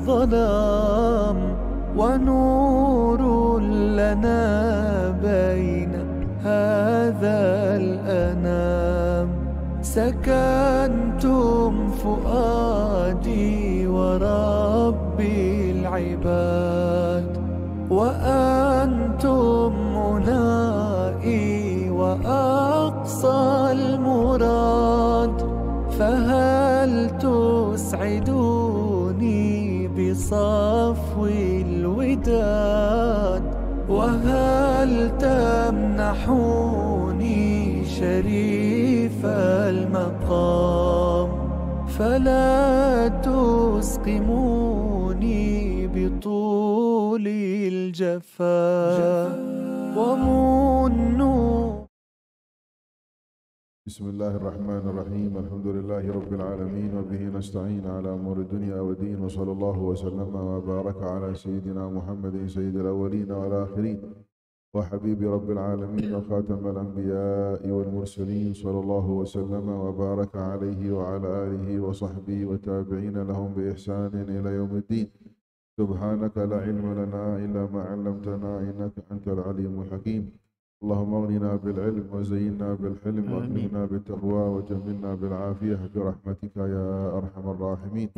الظلام ونور لنا بين هذا الأنام. سكنتم فؤادي وربي العباد وأنتم منائي وأقصى المراد. فهل تسعدوني بصفو الوداد وهل تمنحوني شريف المقام؟ فلا تسقموني بطول الجفاء ومنوا. بسم الله الرحمن الرحيم. الحمد لله رب العالمين وبه نستعين على أمور الدنيا والدين، وصلى الله وسلم وبارك على سيدنا محمد سيد الأولين والآخرين وحبيب رب العالمين وخاتم الأنبياء والمرسلين، صلى الله وسلم وبارك عليه وعلى آله وصحبه وتابعين لهم بإحسان إلى يوم الدين. سبحانك لا علم لنا إلا ما علمتنا إنك أنت العليم الحكيم. اللهم اغننا بالعلم وزينا بالحلم واكرمنا بالتقوى وجملنا بالعافية برحمتك يا أرحم الراحمين.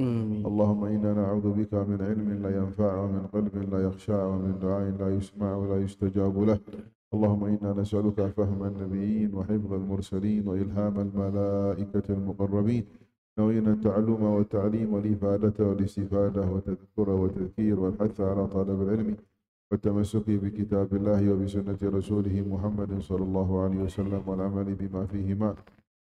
اللهم إنا نعوذ بك من علم لا ينفع ومن قلب لا يخشع ومن دعاء لا يسمع ولا يستجاب له. اللهم إنا نسألك فهم النبيين وحفظ المرسلين وإلهام الملائكة المقربين، نوينا التعلم والتعليم والإفادة والاستفادة وتذكر وتذكير والحث على طلب العلم والتمسك بكتاب الله وبسنة رسوله محمد صلى الله عليه وسلم والعمل بما فيهما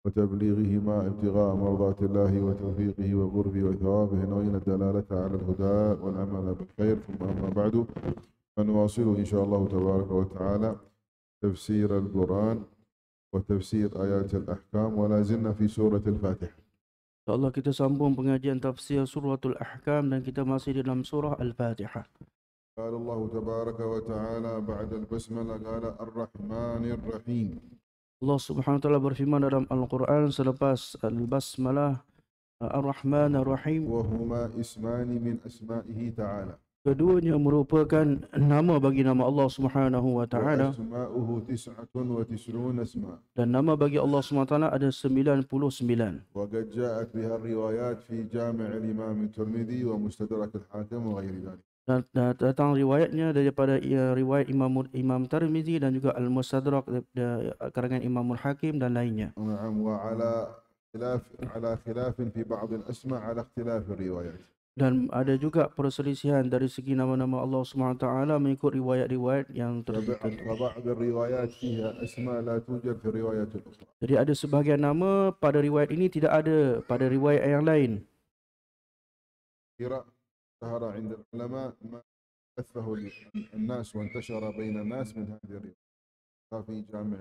وتبليغهما ابتغاء مرضات الله وتوفيقه وقربه وثوابه، نوينا الدلالة على الهدى والعمل بالخير. ثم أما بعد، فنواصل إن شاء الله تبارك وتعالى تفسير القرآن وتفسير آيات الأحكام، ولا زلنا في سورة الفاتحة. InsyaAllah kita sambung pengajian tafsir suratul Ahkam dan kita masih dalam surah Al-Fatihah. قال الله تبارك وتعالى بعد البسملة قال الرحمن الرحيم. Allah Subhanahu wa taala berfirman dalam Al-Quran selepas Al-Basmalah, Ar-Rahman Ar-Rahim. وهما اسمان من أسمائه تعالى. Keduanya merupakan nama bagi nama Allah Subhanahu wa taala. وأسماؤه 99 اسما. Dan nama bagi Allah Subhanahu wa taala ada 99. وقد جاءت بها الروايات في جامع الإمام الترمذي ومستدرك الحاكم وغير ذلك. Dan datang riwayatnya daripada riwayat Imam Tirmizi dan juga Al-Mustadrak karangan Imam Al-Hakim dan lainnya. نعم. وعلى خلاف في بعض الأسماء على اختلاف الروايات. Dan ada juga perselisihan dari segi nama-nama Allah SWT mengikut riwayat-riwayat yang tertentu. وبعض الروايات فيها أسماء لا توجد في الروايات الأخرى. Jadi ada sebahagian nama pada riwayat ini tidak ada pada riwayat yang lain. ظهر عند العلماء ما بثه الناس وانتشر بين الناس من هذه الروايات في جامع.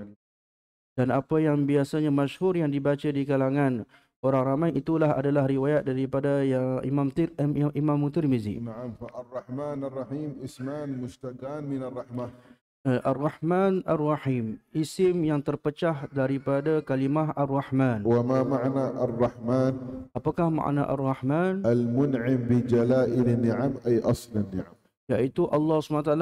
Dan apa yang biasanya masyhur yang dibaca di kalangan orang ramai itulah adalah riwayat daripada Imam Tirmizi. نعم. فالرحمن الرحيم اسمان مشتقان من الرحمة. Ar-Rahman Ar-Rahim, isim yang terpecah daripada kalimah Ar-Rahman. وما معنى الرحمن؟ Apakah makna Ar-Rahman? المنعم بجلائل النعم أي أصل النعم. Yaitu Allah SWT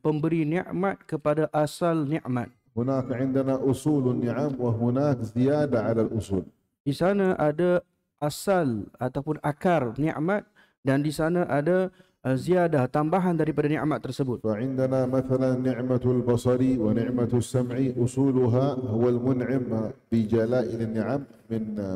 pemberi nikmat kepada asal nikmat. هناك عندنا أصول النعم وهناك زيادة على الأصول. Di sana ada asal ataupun akar nikmat dan di sana ada ziyadah, tambahan daripada nikmat tersebut. فعندنا مثلا نعمة البصر ونعمة السمع أصولها هو المنعم بجلائل النعم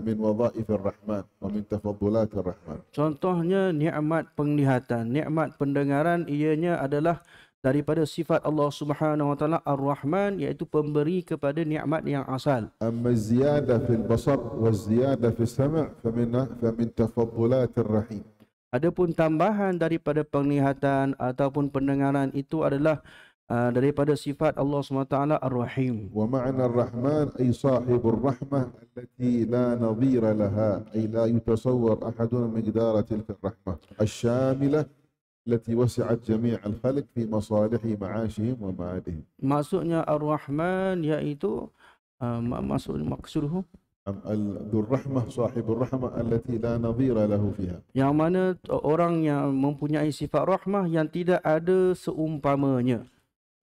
من وظائف الرحمن ومن تفضلات الرحمن. Contohnya nikmat penglihatan, nikmat pendengaran, ianya adalah daripada sifat Allah Subhanahu wa taala Ar-Rahman, iaitu pemberi kepada nikmat yang asal. أما الزيادة في البصر والزيادة في السمع فمن تفضلات الرحيم. Adapun tambahan daripada penglihatan ataupun pendengaran itu adalah daripada sifat Allah SWT Ar-Rahim. ومعنى الرحمن أي صاحب الرحمة التي لا نظير لها، أي لا يتصور أحد مقدار تلك الرحمة الشاملة التي وسعت جميع الخلق في مصالح معاشهم ومعادهم. Maksudnya Ar-Rahman iaitu maksudnya ذو الرحمة صاحب الرحمة التي لا نظير له فيها. Yang mana orang yang mempunyai sifat rahmah yang tidak ada seumpamanya.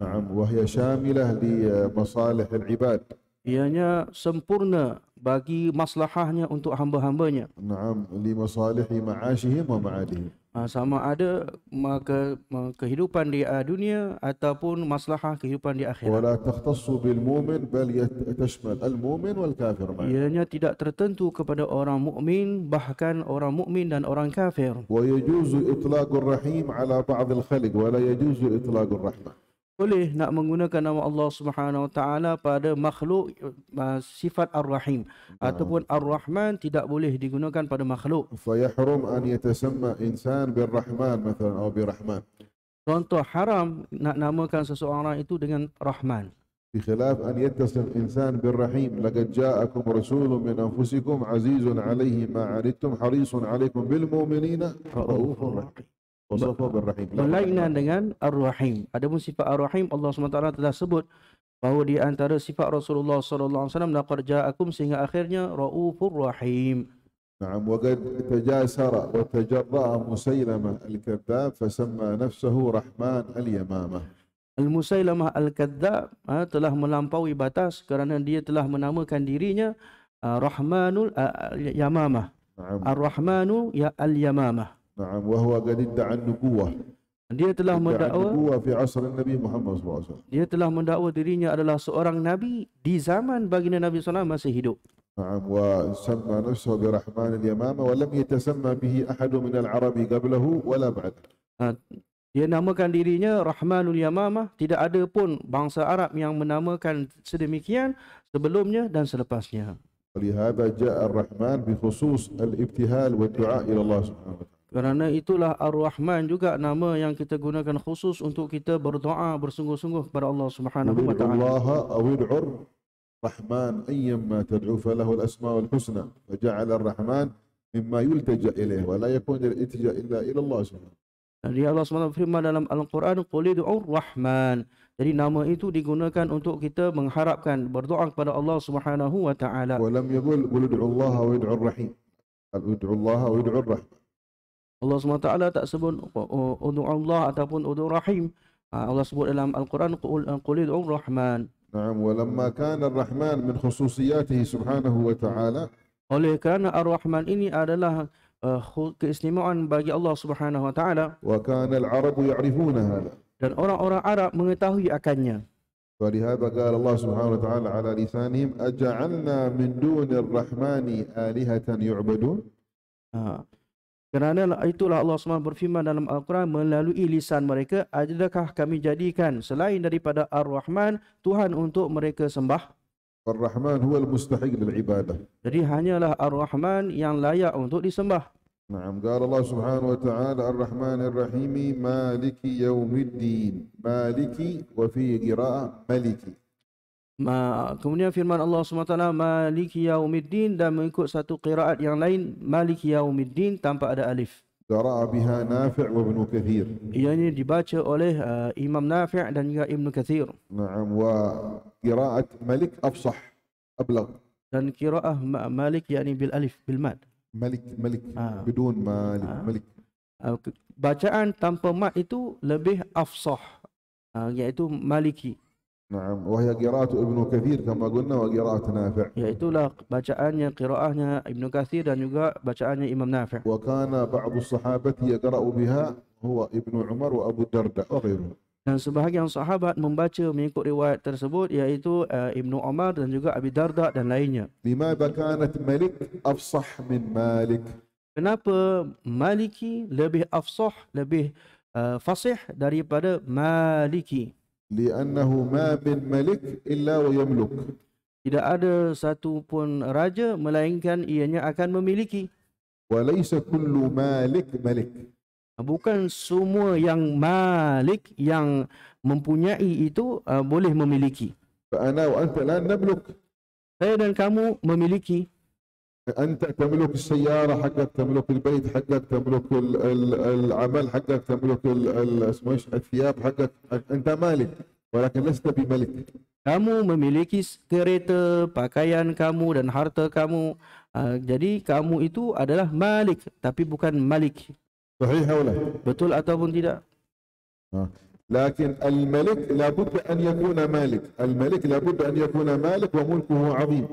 نعم وهي شاملة لمصالح العباد. Ianya sempurna bagi maslahahnya untuk hamba-hambanya. نعم لمصالح معاشهم ومعادهم. Sama ada kehidupan di dunia ataupun maslahah kehidupan di akhirat. ولا تختص بالمؤمن بل تشمل المؤمن والكافر معا. Ianya tidak tertentu kepada orang mukmin, bahkan orang mukmin dan orang kafir. ويجوز إطلاق الرحيم على بعض الخلق ولا يجوز إطلاق الرحمة. Boleh nak menggunakan nama Allah Subhanahu Wa Taala pada makhluk sifat Ar-Rahim ataupun Ar-Rahman tidak boleh digunakan pada makhluk. فيحرم أن يتسمى إنسان بالرحمن مثلا أو برحمن. Contoh haram nak namakan seseorang itu dengan Rahman. بخلاف أن يتصف إنسان بالرحيم لقد جاءكم رسول من أنفسكم عزيز عليه ما عنتم حريص عليكم بالمؤمنين رؤوف رحيم. وصفه بالرحيم. Berlainan dengan Ar-Rahim. Adapun sifat Ar-Rahim Allah SWT telah sebut bahawa di antara sifat Rasulullah SAW laqad ja'akum sehingga akhirnya Raufur Rahim. نعم وقد تجاسر وتجرأ مسيلمة الكذاب فسمى نفسه رحمن اليمامة. Al-Musailamah Al-Kadzdzab telah melampaui batas kerana dia telah menamakan dirinya Rahmanul Yamamah. نعم. Ar-Rahmanu ya Al-Yamamah. نعم وهو قد ادعى النبوة. Dia telah mendakwa النبوة في عصر النبي محمد صلى الله عليه وسلم. Dia telah mendakwa dirinya adalah seorang nabi di zaman baginda Nabi SAW masih hidup. نعم وسمى نفسه برحمن اليمامة ولم يتسمى به أحد من العرب قبله ولا بعده. Dia namakan dirinya Rahmanul Yamamah. Tidak ada pun bangsa Arab yang menamakan sedemikian sebelumnya dan selepasnya. ولهذا جاء الرحمن بخصوص الابتهال والدعاء إلى الله سبحانه وتعالى. Kerana itulah Ar-Rahman juga nama yang kita gunakan khusus untuk kita berdoa bersungguh-sungguh kepada Allah Subhanahu wa ادعوا taala. الله أو ادعوا الرحمن أيما تدعو فله الأسماء الحسنى فجعل الرحمن مما يلتجأ إليه ولا يكون الالتجاء إلا إلى الله سبحانه. Jadi Allah SWT firman dalam Al-Quran, Qul ud'ur Rahman. Jadi nama itu digunakan untuk kita mengharapkan berdoa kepada Allah Subhanahu wa taala. ولم يقل قل ادعوا الله وادعوا الرحيم. قال ادعوا الله وادعوا الرحمن. Allah SWT tak sebut ud'u Allah ataupun ud'u Rahim. Allah sebut dalam Al-Quran Qul ud'ur Rahman. نعم ولما كان الرحمن من خصوصياته سبحانه وتعالى Oleh kerana Ar-Rahman ini adalah keistimewaan bagi Allah Subhanahu wa taala وكان العرب يعرفون هذا dan orang-orang Arab mengetahui akannya. ولهذا قال الله سبحانه وتعالى على لسانهم أجعلنا من دون الرحمن آلهة يعبدون. Kerana itulah Allah SWT berfirman dalam Al-Quran melalui lisan mereka, adakah kami jadikan selain daripada Ar-Rahman Tuhan untuk mereka sembah? الرحمن هو المستحق للعبادة. Jadi hanyalah Ar-Rahman yang layak untuk disembah. نعم قال الله سبحانه وتعالى الرحمن الرحيم مالك يوم الدين. مالك وفي قراءة ملكي. Kemudian firman Allah SWT Maliki Yaumiddin dan mengikut satu qiraat yang lain Maliki Yaumiddin tanpa ada alif. قرأ بها نافع وابن كثير. Ianya dibaca oleh Imam Nafi' dan juga Ibn Kathir. نعم وقراءة ملك أفصح أبلغ. Dan qiraah Malik yakni bil alif bil mad. ملك بدون مالك ملك. Bacaan tanpa mad itu lebih afsah, iaitu Maliki. نعم وهي قراءة ابن كثير كما قلنا وقراءة نافع. Iaitulah bacaannya qiraahnya Ibn Kathir dan juga bacaannya Imam Nafi'. وكان بعض الصحابة يقرأ بها هو ابن عمر وأبو الدرداء وغيره. Dan sebahagian sahabat membaca mengikut riwayat tersebut iaitu Ibnu Umar dan juga Abi Darda dan lainnya. لماذا كانت ملك أفصح من مالك؟ Kenapa Maliki lebih afsah, lebih fasih daripada Maliki? لأنه ما من ملك إلا ويملك. Tidak ada satu pun raja melainkan ianya akan memiliki. وليس كل مالك ملك. Bukan semua yang malik yang mempunyai itu boleh memiliki. فأنا وأنت لا نملك. Saya dan kamu memiliki. أنت تملك السيارة حقك، تملك البيت حقك، تملك العمل حقك، تملك الثياب حقك، أنت مالك. ولكن لست بملك. Kamu memiliki kereta, pakaian kamu dan harta kamu. Jadi kamu itu adalah malik tapi bukan malik. صحيح أو لا؟ Betul ataupun tidak? لكن الملك لابد أن يكون مالك. الملك لابد أن يكون مالك وملكه عظيم.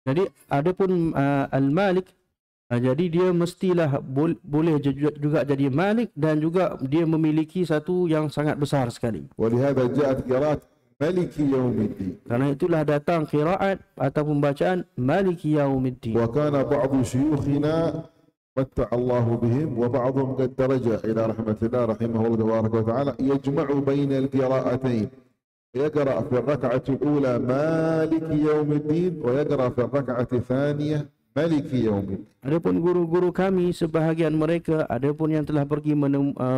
Jadi adapun al-malik, jadi dia mestilah boleh juga jadi malik dan juga dia memiliki satu yang sangat besar sekali. ولهذا جاءت قراءة ملك يوم الدين. Karena itulah datang qiraat ataupun bacaan Maliki Yaumiddin. وكان بعض شيوخنا متع الله بهم وبعضهم قد درج إلى رحمة الله رحمه الله تبارك وتعالى يجمع بين القراءتين، يقرأ في الركعة الأولى مالك يوم الدين ويقرأ في الركعة الثانية ملك يوم الدين. Adapun guru-guru kami sebahagian mereka, adapun yang telah pergi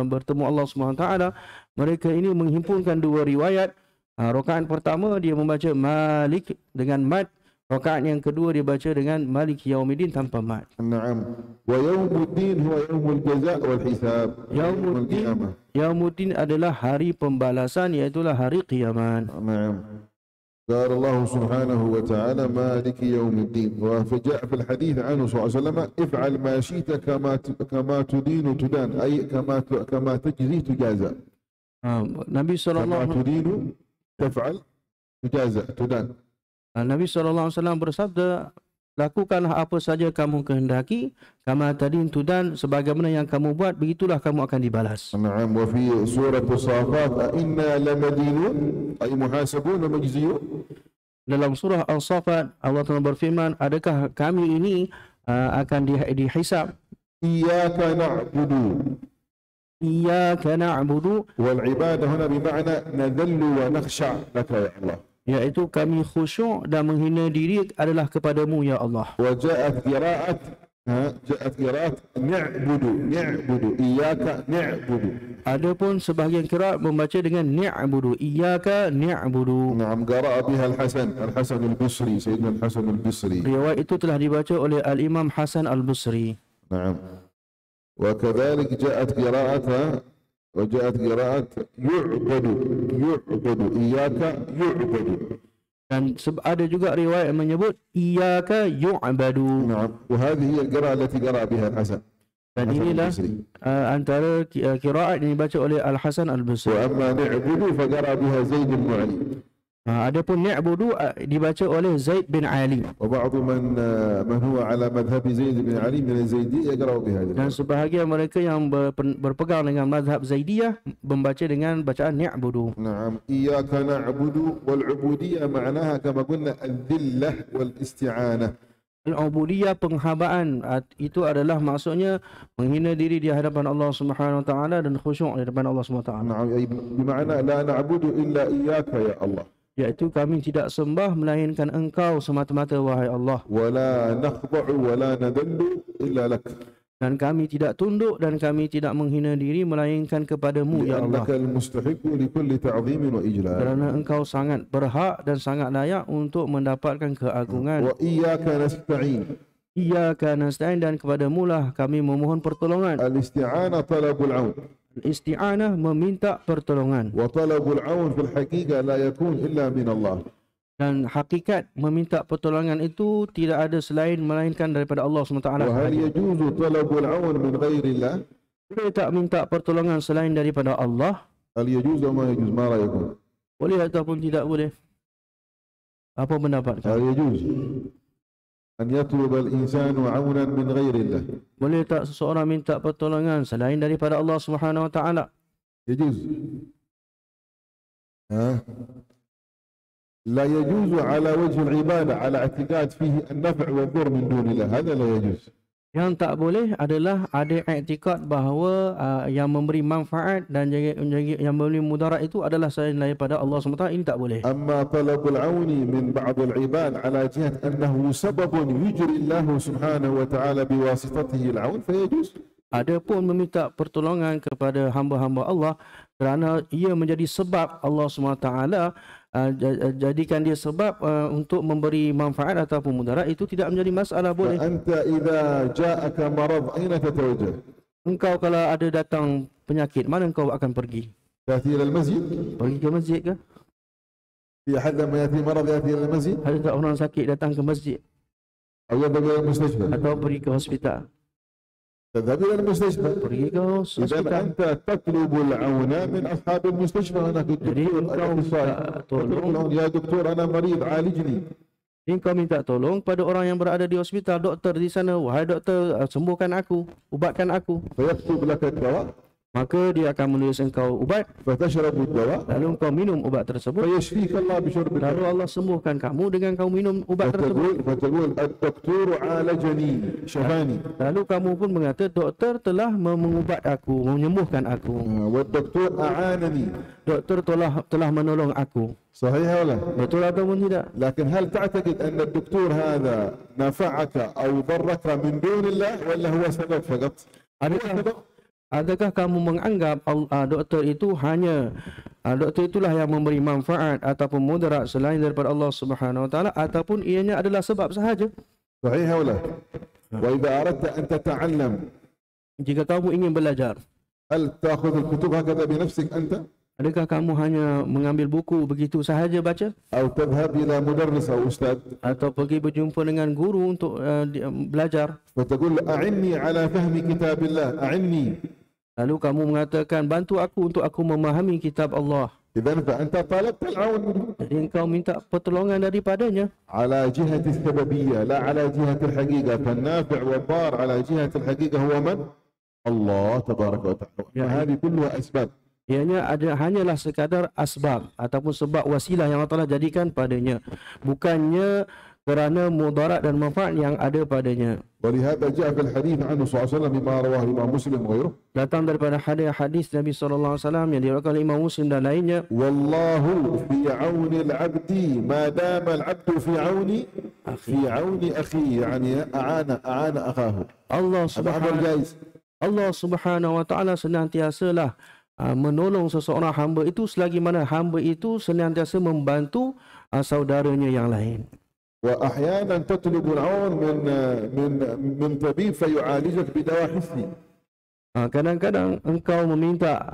bertemu Allah SWT, mereka ini menghimpunkan dua riwayat. Rakaat pertama dia membaca Malik dengan mad, rakaat yang kedua dia baca dengan Malik Yaumiddin tanpa mad. نعم. ويوم الدين هو يوم الجزاء والحساب. يوم القيامة. Yaumuddin adalah hari pembalasan, iaitulah hari kiamat. نعم. قال الله سبحانه وتعالى مالك يوم الدين. وجاء في الحديث عنه صلى الله عليه وسلم افعل ما شئت كما تدين تدان، أي كما تجزي تجازى. Nabi كما SAW تدين تفعل تجازى تدان. Nabi SAW bersabda, lakukanlah apa saja kamu kehendaki, kama tadin tudan, sebagaimana yang kamu buat begitulah kamu akan dibalas. نعم. وفي سورة الصافات أئنا لمدينون أي محاسبون ومجزيون. Dalam surah Al-Safat Allah Taala berfirman, adakah kami ini akan dihisab? إياك نعبد. Iyyaka na'budu, والعبادة هنا بمعنى نذل ونخشع لك يا الله. iaitu kami khusyuk dan menghina diri adalah kepadamu ya Allah. وجاءت قراءة نعبد إياك نعبد. Adapun sebahagian qiraat membaca dengan ni'budu, iyyaka ni'budu. نعم. قرأ بها الحسن البصري، سيدنا الحسن البصري. Riwayat itu telah dibaca oleh Al-Imam Hasan Al-Basri. نعم. وكذلك جاءت قراءة يعبد إياك يعبد. Dan ada juga riwayat yang menyebut iyyaka yu'badu. نعم. وهذه هي القراءة التي قرأ بها الحسن. Dan inilah antara qiraat yang dibaca oleh Al-Hasan Al-Basri. وأما نعبد فقرأ بها زيد بن علي. Adapun ni'budu dibaca oleh Zaid bin Ali. وبعض من هو على مذهب زيد بن علي من الزيدية يقرأ بهذا. Dan sebahagian mereka yang berpegang dengan mazhab Zaidiyah membaca dengan bacaan ni'budu. نعم. إياك نعبد والعبودية معناها كما قلنا الذلة والاستعانة. Al-ubudiyah, penghambaan, itu adalah maksudnya menghina diri di hadapan Allah Subhanahu wa taala dan khusyuk di hadapan Allah Subhanahu wa taala. نعم. أي بمعنى لا نعبد إلا إياك يا الله. Iaitu kami tidak sembah melainkan Engkau semata-mata wahai Allah. ولا نخضع ولا نذل إلا لك. Dan kami tidak tunduk dan kami tidak menghina diri melainkan kepadamu ya Allah. لأنك المستحق لكل تعظيم وإجلال. Kerana Engkau sangat berhak dan sangat layak untuk mendapatkan keagungan. وإياك نستعين. Iyyaka nasta'in, dan kepadamu lah kami memohon pertolongan. الاستعانة طلب العون. Isti'anah, meminta pertolongan. وطلب العون في الحقيقة لا يكون إلا من الله. Dan hakikat meminta pertolongan itu tidak ada selain melainkan daripada Allah SWT. وهل يجوز طلب العون من غير الله؟ Boleh tak minta pertolongan selain daripada Allah? هل يجوز أو ما يجوز؟ ما رأيكم؟ Boleh ataupun tidak boleh? Apa pendapat هل kamu? يجوز أن يطلب الإنسان عونا من غير الله؟ Boleh tak seseorang minta pertolongan selain daripada Allah Subhanahu Wa Taala? يجوز. لا يجوز على وجه العبادة على اعتقاد فيه النفع والضر من دون الله، هذا لا يجوز. Yang tak boleh adalah ada i'tikad bahawa yang memberi manfaat dan yang memberi mudarat itu adalah selain daripada Allah SWT. Ini tak boleh. أما طلب العون من بعض العباد على جهة أنه سبب يجري الله سبحانه وتعالى بواسطته العون فيجوز. Adapun meminta pertolongan kepada hamba-hamba Allah kerana ia menjadi sebab Allah SWT jadikan dia sebab untuk memberi manfaat ataupun mudarat, itu tidak menjadi masalah, boleh. فأنت إذا جاءك مرض أين تتوجه؟ Engkau kalau ada datang penyakit, mana engkau akan pergi? تأتي إلى المسجد Pergi ke masjid ke? في أحد لما يأتي مرض يأتي إلى المسجد Ada tak orang sakit datang ke masjid أو يذهب إلى المستشفى؟ atau pergi ke hospital? تذهب إلى المستشفى. Pergi ke إذا hospital. أنت تطلب العون من أصحاب المستشفى. هناك Jadi الدكتور engkau الأخصائي minta تطلب tolong, لهم يا دكتور أنا مريض عالجني. engkau minta tolong pada orang yang berada di hospital, doktor di sana, wahai doktor, sembuhkan aku, ubatkan aku. فيكتب لك الدواء Maka dia akan menulis engkau ubat, فتشرب الدواء lalu engkau minum ubat tersebut, فيشفيك الله بشرب الدواء. lalu Allah sembuhkan kamu dengan kamu minum ubat tersebut. فتقول الدكتور عالجني شفاني Lalu kamu pun mengata doktor telah mengubat aku, menyembuhkan aku. والدكتور أعانني. Doktor telah menolong aku. صحيح ولا؟ Betul ataupun tidak? لكن هل تعتقد أن الدكتور هذا نفعك أو ضرك من دون الله ولا هو سبب فقط؟ Adakah kamu menganggap doktor itu hanya doktor itulah yang memberi manfaat ataupun mudarat selain daripada Allah Subhanahu Wa Taala, ataupun ianya adalah sebab sahaja? صحيح ولا؟ وإذا أردت أن تتعلم Jika kamu ingin belajar, هل تأخذ الكتب هكذا بنفسك أنت؟ adakah kamu hanya mengambil buku begitu sahaja baca, أو تذهب إلى مدرس أو أستاذ atau pergi berjumpa dengan guru untuk belajar? فتقول أعني على فهم كتاب الله أعني. Lalu kamu mengatakan, bantu aku untuk aku memahami kitab Allah. إذن فأنت طلبت العون منه Jadi engkau minta pertolongan daripadanya على جهة السببية لا على جهة الحقيقة. فالنافع والضار على جهة الحقيقة هو من؟ الله تبارك وتعالى. وهذه كلها أسباب. Ianya hanyalah sekadar asbab ataupun sebab wasilah yang Allah telah jadikan padanya, bukannya kerana mudarat dan manfaat yang ada padanya. ولهذا جاء في الحديث عنه صلى الله عليه وسلم بما رواه الإمام مسلم وغيره. Datang daripada hadis Nabi SAW yang diriwayatkan oleh Imam Muslim dan lainnya. والله في عون العبد ما دام العبد في عون أخيه يعني أعان أخاه. Allah Subhanahu Wa Taala senantiasalah menolong seseorang hamba itu selagi mana hamba itu senantiasa membantu saudaranya yang lain. وأحيانا تطلب العون من طبيب فيعالجك بدواء حسي. Kadang-kadang engkau meminta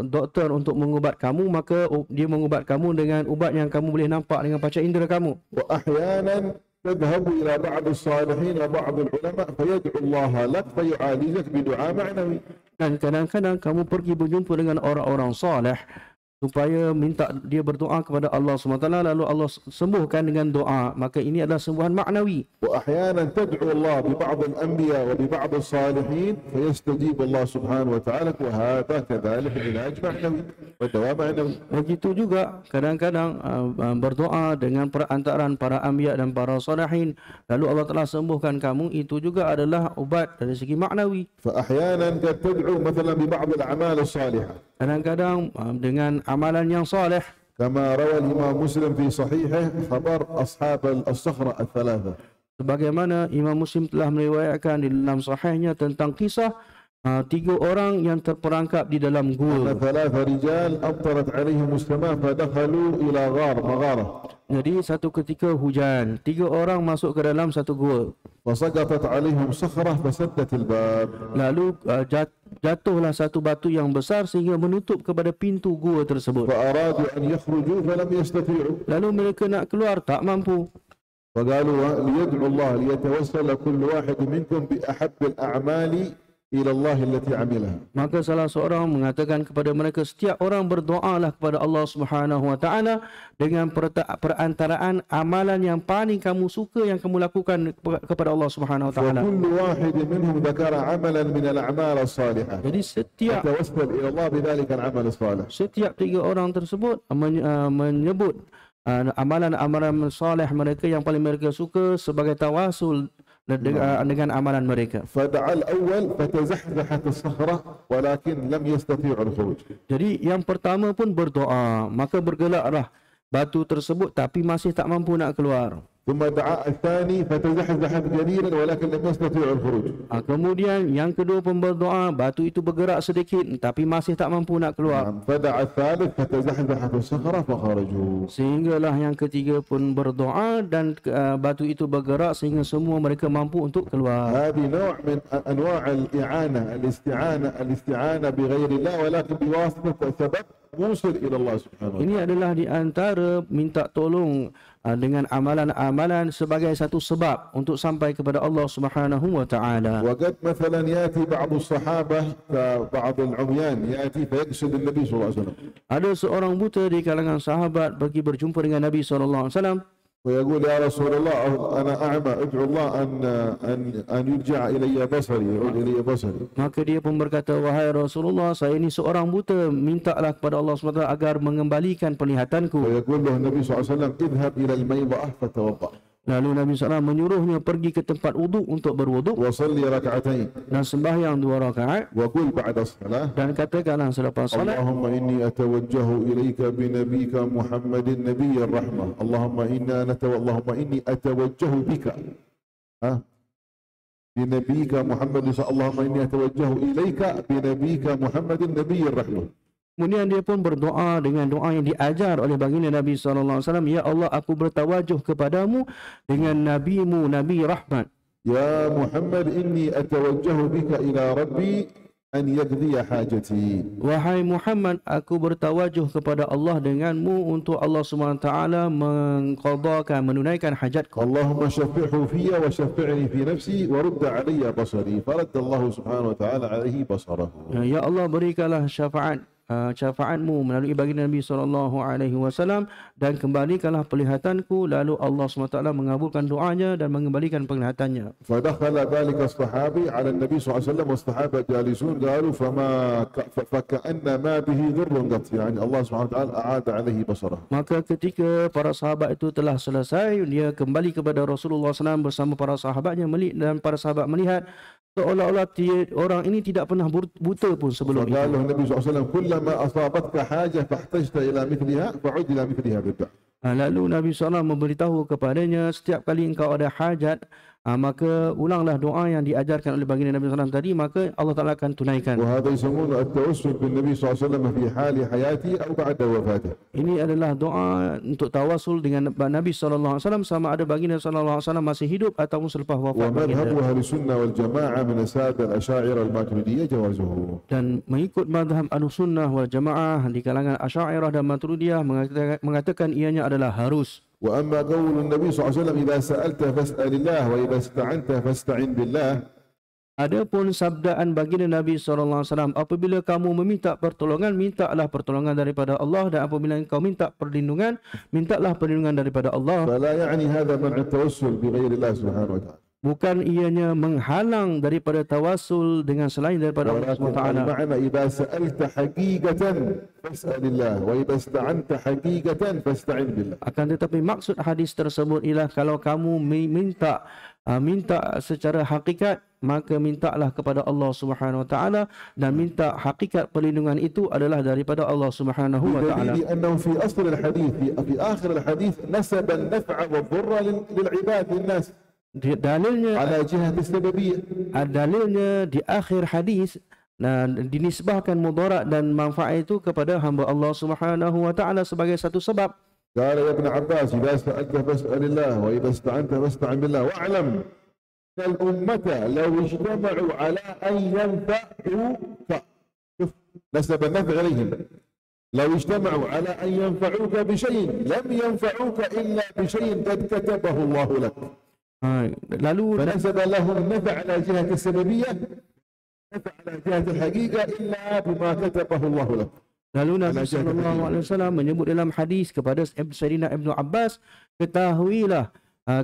doktor untuk mengubat kamu, maka dia mengubat kamu dengan ubat yang kamu boleh nampak dengan panca indera kamu. وأحيانا تذهب إلى بعض الصالحين وبعض العلماء فيدعو الله لك فيعالجك بدعاء معنوي. Dan kadang-kadang kamu pergi berjumpa dengan orang-orang soleh supaya minta dia berdoa kepada Allah SWT, lalu Allah sembuhkan dengan doa. Maka ini adalah sembuhan maknawi. وأحيانا تدعو الله ببعض الأنبياء وببعض الصالحين فيستجيب الله سبحانه وتعالى وهذا كذلك علاج معنوي ودواء معنوي. Begitu juga kadang-kadang berdoa dengan perantaraan para anbiya dan para salihin, lalu Allah telah sembuhkan kamu, itu juga adalah ubat dari segi maknawi. فأحيانا قد تدعو مثلا ببعض الأعمال الصالحة. Kadang-kadang dengan amalan yang soleh, كما روى الإمام مسلم في صحيحه خبر أصحاب الصخرة الثلاثة. sebagaimana Imam Muslim telah meriwayatkan di dalam sahihnya tentang kisah 3 orang yang terperangkap di dalam gua. ثلاثة رجال أمطرت عليهم السماء فدخلوا إلى مغارة. Jadi satu ketika hujan, 3 orang masuk ke dalam satu gua. فسقطت عليهم صخرة فسدت الباب. Lalu jatuhlah satu batu yang besar sehingga menutup kepada pintu gua tersebut. فأرادوا أن يخرجوا فلم يستطيعوا. Lalu mereka nak keluar tak mampu. فقالوا ليدعو الله ليتوسل كل واحد منكم بأحب الأعمال إلى الله التي عملها. Maka salah seorang mengatakan kepada mereka, setiap orang berdoalah kepada Allah Subhanahu Wa Taala dengan perantaraan amalan yang paling kamu suka yang kamu lakukan kepada Allah Subhanahu Wa Taala. وكل واحد منهم ذكر عملا من الأعمال الصالحة. Jadi يتوسل إلى الله بذلك العمل الصالح. setiap 3 orang tersebut menyebut amalan-amalan saleh mereka yang paling mereka suka sebagai tawasul dengan amalan mereka. فدعا الأول فتزحزحت الصخرة ولكن لم يستطيع الخروج. Jadi yang pertama pun berdoa, maka bergelaklah batu tersebut tapi masih tak mampu nak keluar. ثم دعا الثاني فتزحزحت قليلا ولكن لم يستطيع الخروج. Kemudian yang kedua pun berdoa, batu itu bergerak sedikit tapi masih tak mampu nak keluar. فدعا الثالث فتزحزحت الصخرة فخرجوا. Sehinggalah yang ketiga pun berdoa dan batu itu bergerak sehingga semua mereka mampu untuk keluar. هذه نوع من أنواع الإعانة الاستعانة بغير الله ولكن بواسطة سبب موصل إلى الله سبحانه وتعالى. Ini adalah di antara minta tolong dengan amalan-amalan sebagai satu sebab untuk sampai kepada Allah Subhanahu wa taala. وقد مثلا يأتي بعض الصحابة كبعض العميان يأتي فيقصد النبي صلى الله عليه وسلم. Ada seorang buta di kalangan sahabat pergi berjumpa dengan Nabi SAW. ويقول يا رسول الله أنا أعمى ادعو الله أن يرجع إلي بصري يعود إلي بصري. Maka dia pun berkata, wahai Rasulullah, saya ini seorang buta, mintalah kepada Allah SWT agar mengembalikan penglihatanku. ويقول له النبي صلى الله عليه وسلم اذهب إلى الميضأة فتوضأ. Lalu Nabi SAW menyuruhnya pergi ke tempat wuduk untuk berwuduk وصلي ركعتين dan sembahyang 2 rakaat وقل بعد الصلاة dan katakanlah selepas salat, اللهم إني أتوجه إليك بنبيك محمد نبي الرحمة اللهم إني أتوجه بك بنبيك محمد اللهم إني أتوجه إليك بنبيك محمد نبي الرحمة. Kemudian dia pun berdoa dengan doa yang diajar oleh baginda Nabi SAW. Ya Allah, aku bertawajuh kepadamu dengan Nabimu, Nabi Rahmat. Ya Muhammad, inni atawajjahu bika ila Rabbi an yaqdiya hajati. Wahai Muhammad, aku bertawajuh kepada Allah denganmu untuk Allah SWT mengqadakan, menunaikan hajatku. Allahumma syafi'hu fiyya wa syafi'ni fi nafsi wa rudda alayya basari. Faradda Allah subhanahu wa ta'ala alaihi basarahu. Ya Allah, berikanlah syafaatmu melalui baginda Nabi SAW dan kembalikanlah penglihatanku. Lalu Allah SWT mengabulkan doanya dan mengembalikan penglihatannya. فدخل ذلك الصحابي على النبي صلى الله عليه وسلم والصحابة جالسون قالوا فكأن ما به ذر قط يعني الله سبحانه وتعالى أعاد عليه بصره. Maka ketika para sahabat itu telah selesai, dia kembali kepada Rasulullah SAW bersama para sahabatnya, dan para sahabat melihat seolah-olah orang ini tidak pernah buta pun sebelum itu. فقال له النبي صلى الله عليه وسلم كلما أصابتك حاجة فاحتجت إلى مثلها فعد إلى مثلها بالدعاء. Lalu Nabi SAW memberitahu kepadanya, setiap kali engkau ada hajat, maka ulanglah doa yang diajarkan oleh baginda Nabi SAW tadi, maka Allah Ta'ala akan tunaikan. وهذا يسمونه التوسل بالنبي صلى الله عليه وسلم في حال حياته أو بعد وفاته. Ini adalah doa untuk tawasul dengan Nabi SAW sama ada baginda SAW masih hidup ataupun selepas wafat baginda. ومذهب أهل السنة والجماعة من السادة الأشاعرة الماتريدية جوازه. Dan mengikut mazhab Ahlussunnah wal Jamaah di kalangan Asy'ariyah dan Maturidiyah mengatakan ianya adalah harus. وأما قول النبي صلى الله عليه وسلم إذا سألت فاسأل الله وإذا استعنت فاستعن بالله. Adapun sabdaan baginda Nabi SAW, apabila kamu meminta pertolongan, mintalah pertolongan daripada Allah, dan apabila engkau minta perlindungan, mintalah perlindungan daripada Allah. فلا يعني هذا منع التوسل بغير الله سبحانه وتعالى. Bukan ianya menghalang daripada tawasul dengan selain daripada Allah SWT. المعنى إذا سألت حقيقة فاسأل الله وإذا استعنت حقيقة فاستعن بالله. Akan tetapi maksud hadis tersebut ialah kalau kamu minta secara hakikat, maka mintalah kepada Allah Subhanahu wa taala, dan minta hakikat perlindungan itu adalah daripada Allah Subhanahu wa taala. بدليل أنه في أصل الحديث في آخر الحديث نسب النفع والضر للعباد للناس. Dalilnya على جهة السببية. Dalilnya di akhir hadis dinisbahkan mudarat dan manfaat itu kepada hamba Allah Subhanahu wa taala sebagai satu sebab. قال يا ابن عباس إذا سألت فاسأل الله وإذا استعنت فاستعن بالله واعلم أن الأمة لو اجتمعوا على أن ينفعوك شوف نسب النفع إليهم لو اجتمعوا على أن ينفعوك بشيء لم ينفعوك إلا بشيء قد كتبه الله لك. Lalu فنسب لهم النفع على جهة السببية نفع على جهة الحقيقة إلا بما كتبه الله لك. Lalu Nabi SAW menyebut dalam hadis kepada Sayyidina Ibnu Abbas, ketahuilah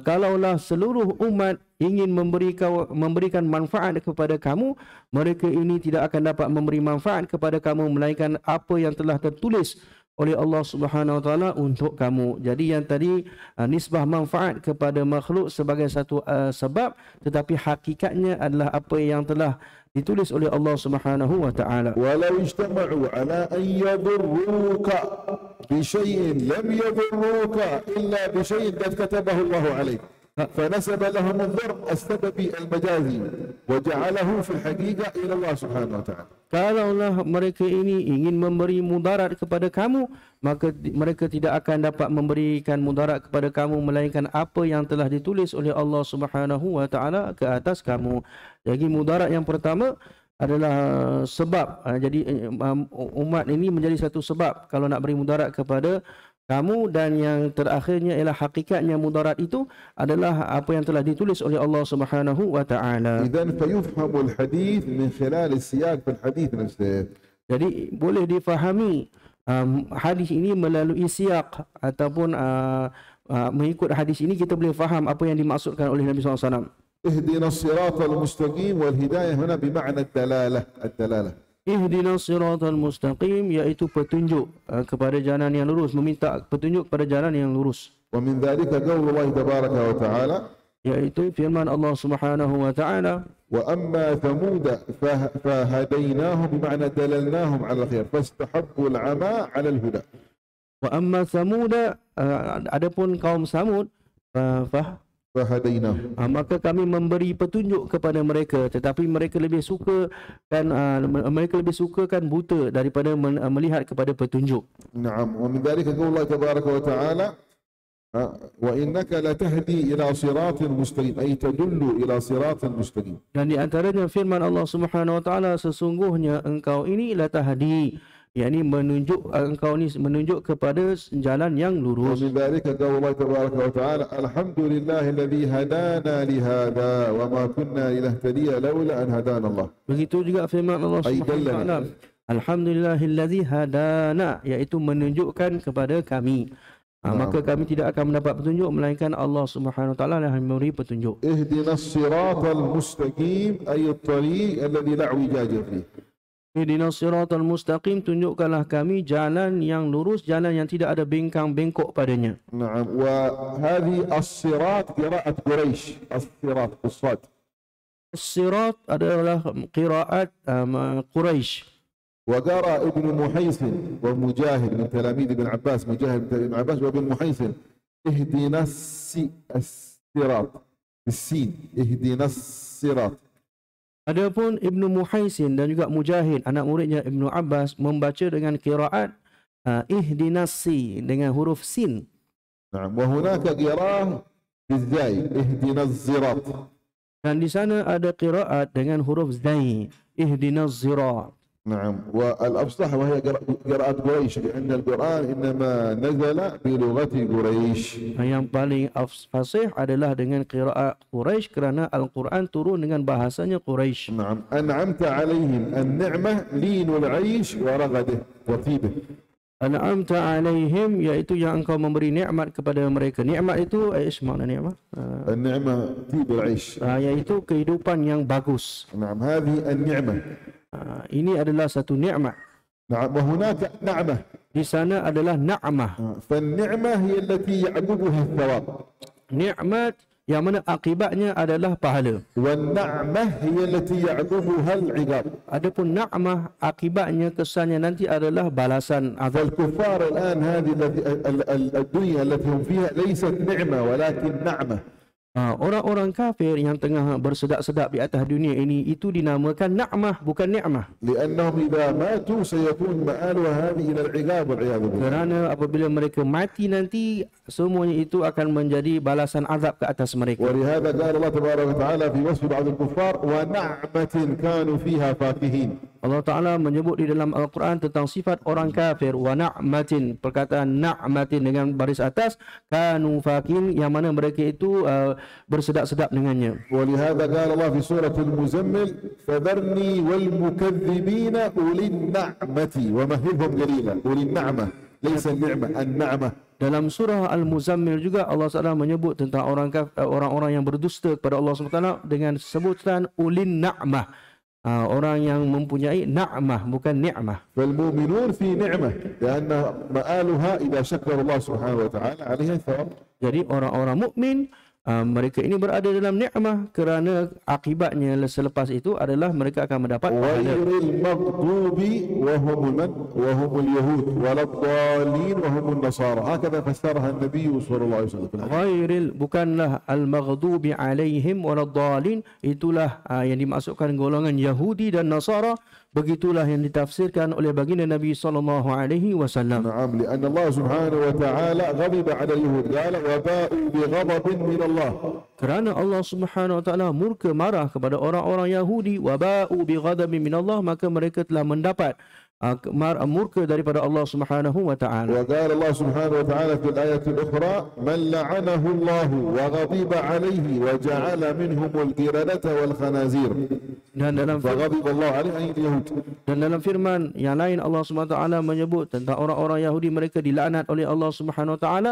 kalaulah seluruh umat ingin memberikan manfaat kepada kamu, mereka ini tidak akan dapat memberi manfaat kepada kamu melainkan apa yang telah tertulis oleh Allah Subhanahu wa taala untuk kamu. Jadi yang tadi nisbah manfaat kepada makhluk sebagai satu sebab, tetapi hakikatnya adalah apa yang telah ditulis oleh Allah Subhanahu wa taala. Walau ijtama'u ala an yadurruka bi syai'in lam yadurruka illa bi syai'in qad katabahu Allah 'alaik. فنسب لهم الضر السببي المجازي وجعله في الحقيقة إلى الله سبحانه وتعالى. Kalaulah mereka ini ingin memberi mudarat kepada kamu, maka mereka tidak akan dapat memberikan mudarat kepada kamu melainkan apa yang telah ditulis oleh Allah Subhanahu wa taala ke atas kamu. Jadi mudarat yang pertama adalah sebab. Jadi umat ini menjadi satu sebab kalau nak beri mudarat kepada kamu, dan yang terakhirnya ialah hakikatnya mudarat itu adalah apa yang telah ditulis oleh Allah Subhanahu wa taala. إذن فيفهم الحديث من خلال السياق في الحديث نفسه. Jadi boleh difahami hadis ini melalui siaq ataupun mengikut hadis ini kita boleh faham apa yang dimaksudkan oleh Nabi SAW. اهدنا الصراط المستقيم والهداية هنا بمعنى الدلالة. Ihdinas siratal mustaqim, iaitu petunjuk kepada jalan yang lurus, meminta petunjuk kepada jalan yang lurus. ومن ذلك قول الله تبارك وتعالى Iaitu firman Allah Subhanahu wa taala, وأما ثمود فهديناهم بمعنى دللناهم على الخير فاستحبوا العمى على الهدى. wa amma samuda, adapun kaum Samud فهديناهم maka kami memberi petunjuk kepada mereka, tetapi mereka lebih sukakan buta daripada melihat kepada petunjuk. نعم. ومن ذلك قول الله تبارك وتعالى وإنك لتهدي إلى صراط مستقيم أي تدل إلى صراط مستقيم. Dan di antaranya firman Allah Subhanahu wa taala, sesungguhnya engkau ini latahdi, yakni engkau ini menunjuk kepada jalan yang lurus. ومن ذلك قول الله تبارك وتعالى الحمد لله الذي هدانا لهذا وما كنا لنهتدي لولا أن هدانا الله. Begitu juga firman Allah Subhanahu wa taala, alhamdulillahillazi hadana, iaitu menunjukkan kepada kami. Maka kami tidak akan mendapat petunjuk melainkan Allah Subhanahu wa taala yang memberi petunjuk. اهدنا الصراط المستقيم أي الطريق الذي لا اعوجاج فيه. Ihdinas siratal mustaqim, tunjukkanlah kami jalan yang lurus, jalan yang tidak ada bengkang-bengkok padanya. نعم. وهذه الصراط قراءة قريش، الصراط بالصاد. Sirat adalah qiraat Quraisy. وقرأ ابن محيصن ومجاهد من تلاميذ ابن عباس، مجاهد من ابن عباس وابن محيصن اهدنا الصراط بالسين، اهدنا الصراط. Adapun Ibnu Muhaisin dan juga Mujahid, anak muridnya Ibnu Abbas, membaca dengan qiraat ihdinasi dengan huruf sin. نعم. وهناك قراءة بالزاي اهدنا الصراط. Dan di sana ada qiraat dengan huruf zai, ihdinaz zirat. نعم. والأفصح وهي قراءة قريش، لأن القرآن إنما نزل بلغة قريش. Yang paling fasih adalah dengan qiraat Quraisy, kerana Al-Quran turun dengan bahasanya Quraisy. نعم. أنعمت عليهم النعمة لين العيش ورغده وطيبه. An'amta alaihim, iaitu yang engkau memberi nikmat kepada mereka. Nikmat itu makna nikmat? النعمة طيب العيش. Iaitu kehidupan yang bagus. نعم. هذه النعمة. Ini adalah satu nikmat. نعم. وهناك نعمة. Di sana adalah na'mah. فالنعمة هي التي يعقبها الثواب. Nikmat yang mana akibatnya adalah pahala. والنعمة هي التي يعقبها العقاب. Adapun na'mah, akibatnya, kesannya nanti adalah balasan azab. فالكفار الآن هذه الدنيا التي هم فيها ليست نعمة ولكن نعمة. Orang-orang kafir yang tengah bersedap-sedap di atas dunia ini, itu dinamakan na'mah, bukan ni'mah. لأنهم إذا ماتوا سيكون مآلها هذه إلى العقاب والعياذ بالله. Kerana apabila mereka mati nanti, semuanya itu akan menjadi balasan azab ke atas mereka. ولهذا قال الله تبارك وتعالى في وصف بعض الكفار ونعمة كانوا فيها فاكهين. Allah Ta'ala menyebut di dalam Al-Quran tentang sifat orang kafir, wa na'matin, perkataan na'matin dengan baris atas, kanu fakin, yang mana mereka itu bersedap-sedap dengannya. ولهذا قال الله في سورة المزمل فذرني والمكذبين أولي النعمة ومهلهم قليلا. أولي النعمة ليس النعمة، النعمة. Dalam surah Al-Muzammil juga Allah Ta'ala menyebut tentang orang-orang yang berdusta kepada Allah SWT dengan sebutan ulin na'mah. Orang yang mempunyai na'mah, bukan ni'mah. فالمؤمنون في نعمة لأن مآلها إذا شكر الله سبحانه وتعالى عليها الثواب. Jadi orang-orang mukmin, mereka ini berada dalam nikmah, kerana akibatnya selepas itu adalah mereka akan mendapat pahala. غير المغضوب وهم اليهود ولا الضالين وهم النصارى. هكذا فسرها النبي صلى الله عليه وسلم. Ghairil, bukanlah al-maghdubi alaihim waladdallin, itulah yang dimaksudkan golongan Yahudi dan Nasara, Begitulah yang ditafsirkan oleh baginda Nabi SAW. نعم لأن الله سبحانه وتعالى غضب على اليهود قال وباءوا بغضب من الله. Kerana Allah Subhanahu wa taala murka marah kepada orang-orang Yahudi, waba'u bighadabin minallah, maka mereka telah mendapat murka daripada Allah Subhanahu wa taala. وقال الله سبحانه وتعالى في الآية الأخرى من لعنه الله وغضب عليه وجعل منهم القردة والخنازير. فغضب الله عليه أي اليهود. Dan dalam firman yang lain Allah Subhanahu wa taala menyebut tentang orang-orang Yahudi, mereka dilaknat oleh Allah Subhanahu wa taala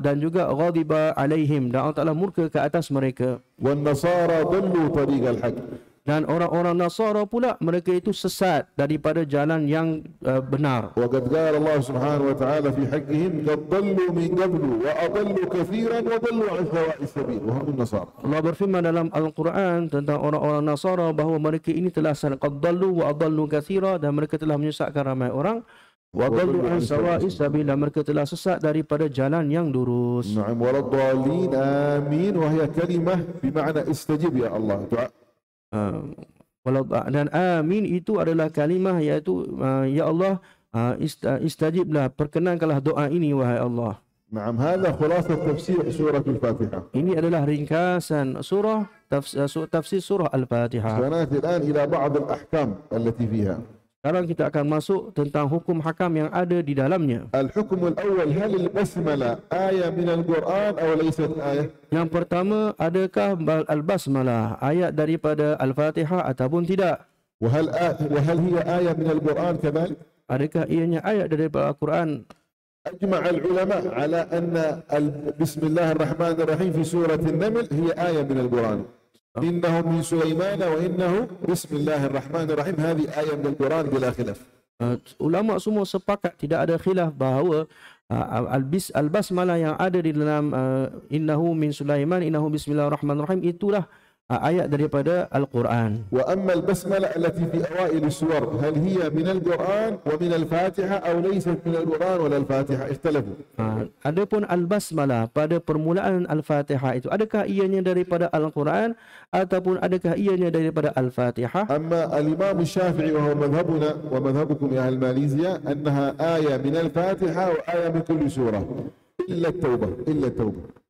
dan juga ghadiba alaihim, dan Allah taala murka ke atas mereka. والنصارى ضلوا طريق الحق. Dan orang-orang Nasara pula, mereka itu sesat daripada jalan yang benar. وقد قال الله سبحانه وتعالى في حقهم قد ضلوا من قبل وأضلوا كثيرا وضلوا عن سواء السبيل وهم النصارى. Allah berfirman dalam Al-Quran tentang orang-orang Nasara bahawa mereka ini telah qad dallu wa adallu katsira, dan mereka telah menyesatkan ramai orang. Wa dallu an sawa'is sabil, dan mereka telah sesat daripada jalan yang lurus. نعم ولا الضالين آمين وهي كلمة بمعنى استجب يا الله دعاء. Dan amin itu adalah kalimah, iaitu ya Allah, istajiblah, perkenankanlah doa ini wahai Allah. نعم هذا خلاصة تفسير سورة الفاتحة. Ini adalah ringkasan surah tafsir surah Al-Fatihah. سنأتي الآن إلى بعض الأحكام التي فيها. Sekarang kita akan masuk tentang hukum hakam yang ada di dalamnya. الحكم الأول هل البسملة آية من القرآن أو ليست آية؟ Yang pertama, adakah Al-Basmalah ayat daripada Al-Fatihah ataupun tidak? وهل هي آية من القرآن كذلك؟ Adakah ianya ayat daripada Al-Quran? أجمع العلماء على أن بسم الله الرحمن الرحيم في سورة النمل هي آية من القرآن. إنه من سليمان وإنه بسم الله الرحمن الرحيم هذه آية من القرآن بلا خلاف. Ulama semua sepakat, tidak ada khilaf bahawa Al-Basmalah yang ada di dalam innahu min Sulaiman innahu bismillahirrahmanirrahim itulah ayat daripada Al-Quran. وأما البسملة التي في أوائل السور هل هي من القرآن ومن الفاتحة أو ليست من القرآن ولا الفاتحة اختلفوا. Adapun Al-Basmalah pada permulaan Al-Fatihah itu, adakah ianya daripada Al-Quran ataupun adakah ianya daripada Al-Fatihah? أما الإمام الشافعي وهو مذهبنا ومذهبكم يا أهل ماليزيا أنها آية من الفاتحة وآية من كل سورة إلا التوبة.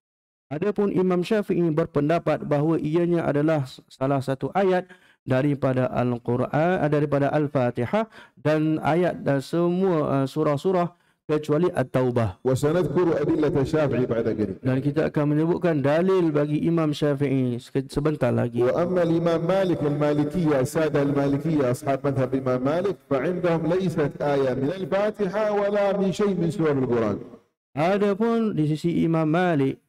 Adapun Imam Syafi'i berpendapat bahawa ianya adalah salah satu ayat daripada Al-Quran, daripada Al-Fatihah, dan ayat dan semua surah-surah kecuali At-Taubah. وسنذكر أدلة الشافعي بعد قليل. Dan kita akan menyebutkan dalil bagi Imam Syafi'i sebentar lagi. وأما الإمام مالك المالكية السادة المالكية أصحاب مذهب الإمام مالك فعندهم ليست آية من الفاتحة ولا من شيء من سور القرآن. Adapun di sisi Imam Malik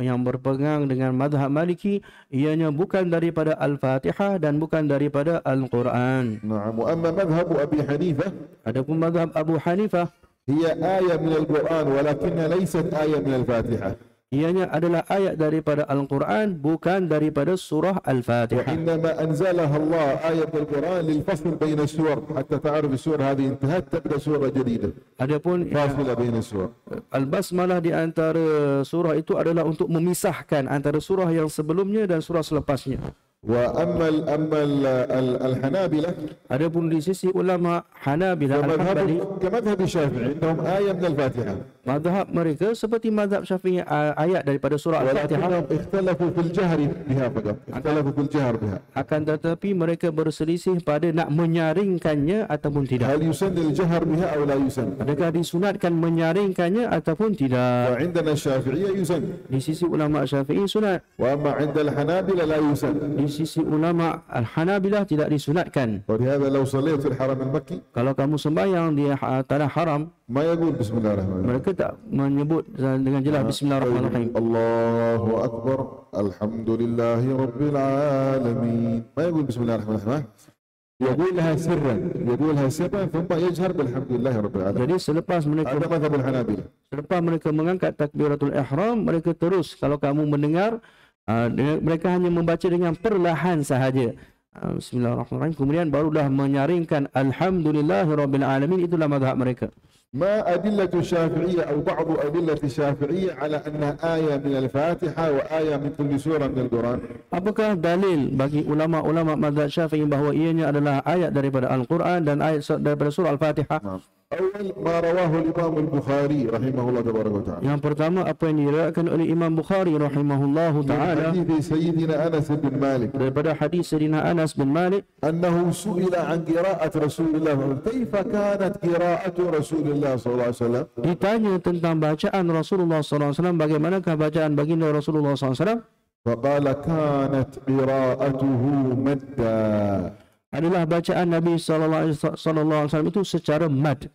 yang berpegang dengan mazhab Maliki, ianya bukan daripada Al-Fatihah dan bukan daripada Al-Quran. نعم وأما مذهب أبي حنيفة Adapun mazhab Abu Hanifah, هي آية من القرآن ولكنها ليست آية من الفاتحة. ianya adalah ayat daripada Al-Quran, bukan daripada surah Al-Fatihah. وإنما أنزلها الله آية من القرآن للفصل بين السور حتى تعرف السورة هذه انتهت تبدأ سورة جديدة Adapun فاصلة بين السور. Al-Basmalah di antara surah itu adalah untuk memisahkan antara surah yang sebelumnya dan surah selepasnya. وأما الحنابلة Adapun di sisi ulama Hanabilah Al-Hambali, كمذهب الشافعي عندهم آية من الفاتحة mazhab mereka seperti mazhab Syafi'i, ayat daripada surah Al-Fatihah. ولكنهم اختلفوا في الجهر بها فقط اختلفوا في الجهر بها. Akan tetapi mereka berselisih pada nak menyaringkannya ataupun tidak. هل يسن الجهر بها أو لا يسن؟ Adakah disunatkan menyaringkannya ataupun tidak? وعندنا الشافعية يسن Di sisi ulama Syafi'i sunat. وأما عند الحنابلة لا يسن. Di sisi ulama Al-Hanabilah tidak disunatkan. ولهذا لو صليت في الحرم المكي Kalau kamu sembahyang di tanah haram, ما يقول بسم الله الرحمن الرحيم. mereka tak menyebut dengan jelas Bismillahirrahmanirrahim. الله أكبر الحمد لله رب العالمين ما يقول بسم الله الرحمن الرحيم يقولها سرا ثم يجهر بالحمد لله رب العالمين. Jadi selepas هذا مذهب الحنابلة. mereka mengangkat takbiratul ihram, mereka terus, kalau kamu mendengar, mereka hanya membaca dengan perlahan sahaja. Bismillahirrahmanirrahim. Kemudian barulah menyaringkan Alhamdulillahirabbil alamin. Itulah mazhab mereka. ما أدلة الشافعية أو بعض أدلة الشافعية على أنها آية من الفاتحة وآية من كل سورة من القرآن؟ Apakah dalil bagi ulama-ulama mazhab Syafi'i bahawa ianya adalah ayat daripada Al-Quran dan ayat daripada surah Al-Fatihah? أول ما رواه الإمام البخاري رحمه الله تبارك وتعالى. Yang pertama apa yang diriwayatkan oleh Imam Bukhari rahimahullahu taala من حديث سيدنا أنس بن مالك daripada hadis Sayyidina Anas bin Malik أنه سئل عن قراءة رسول الله كيف كانت قراءة رسول الله صلى الله عليه وسلم. ditanya tentang bacaan Rasulullah SAW, bagaimanakah bacaan baginda Rasulullah SAW? فقال كانت قراءته مدا. Adalah bacaan Nabi SAW itu secara mad.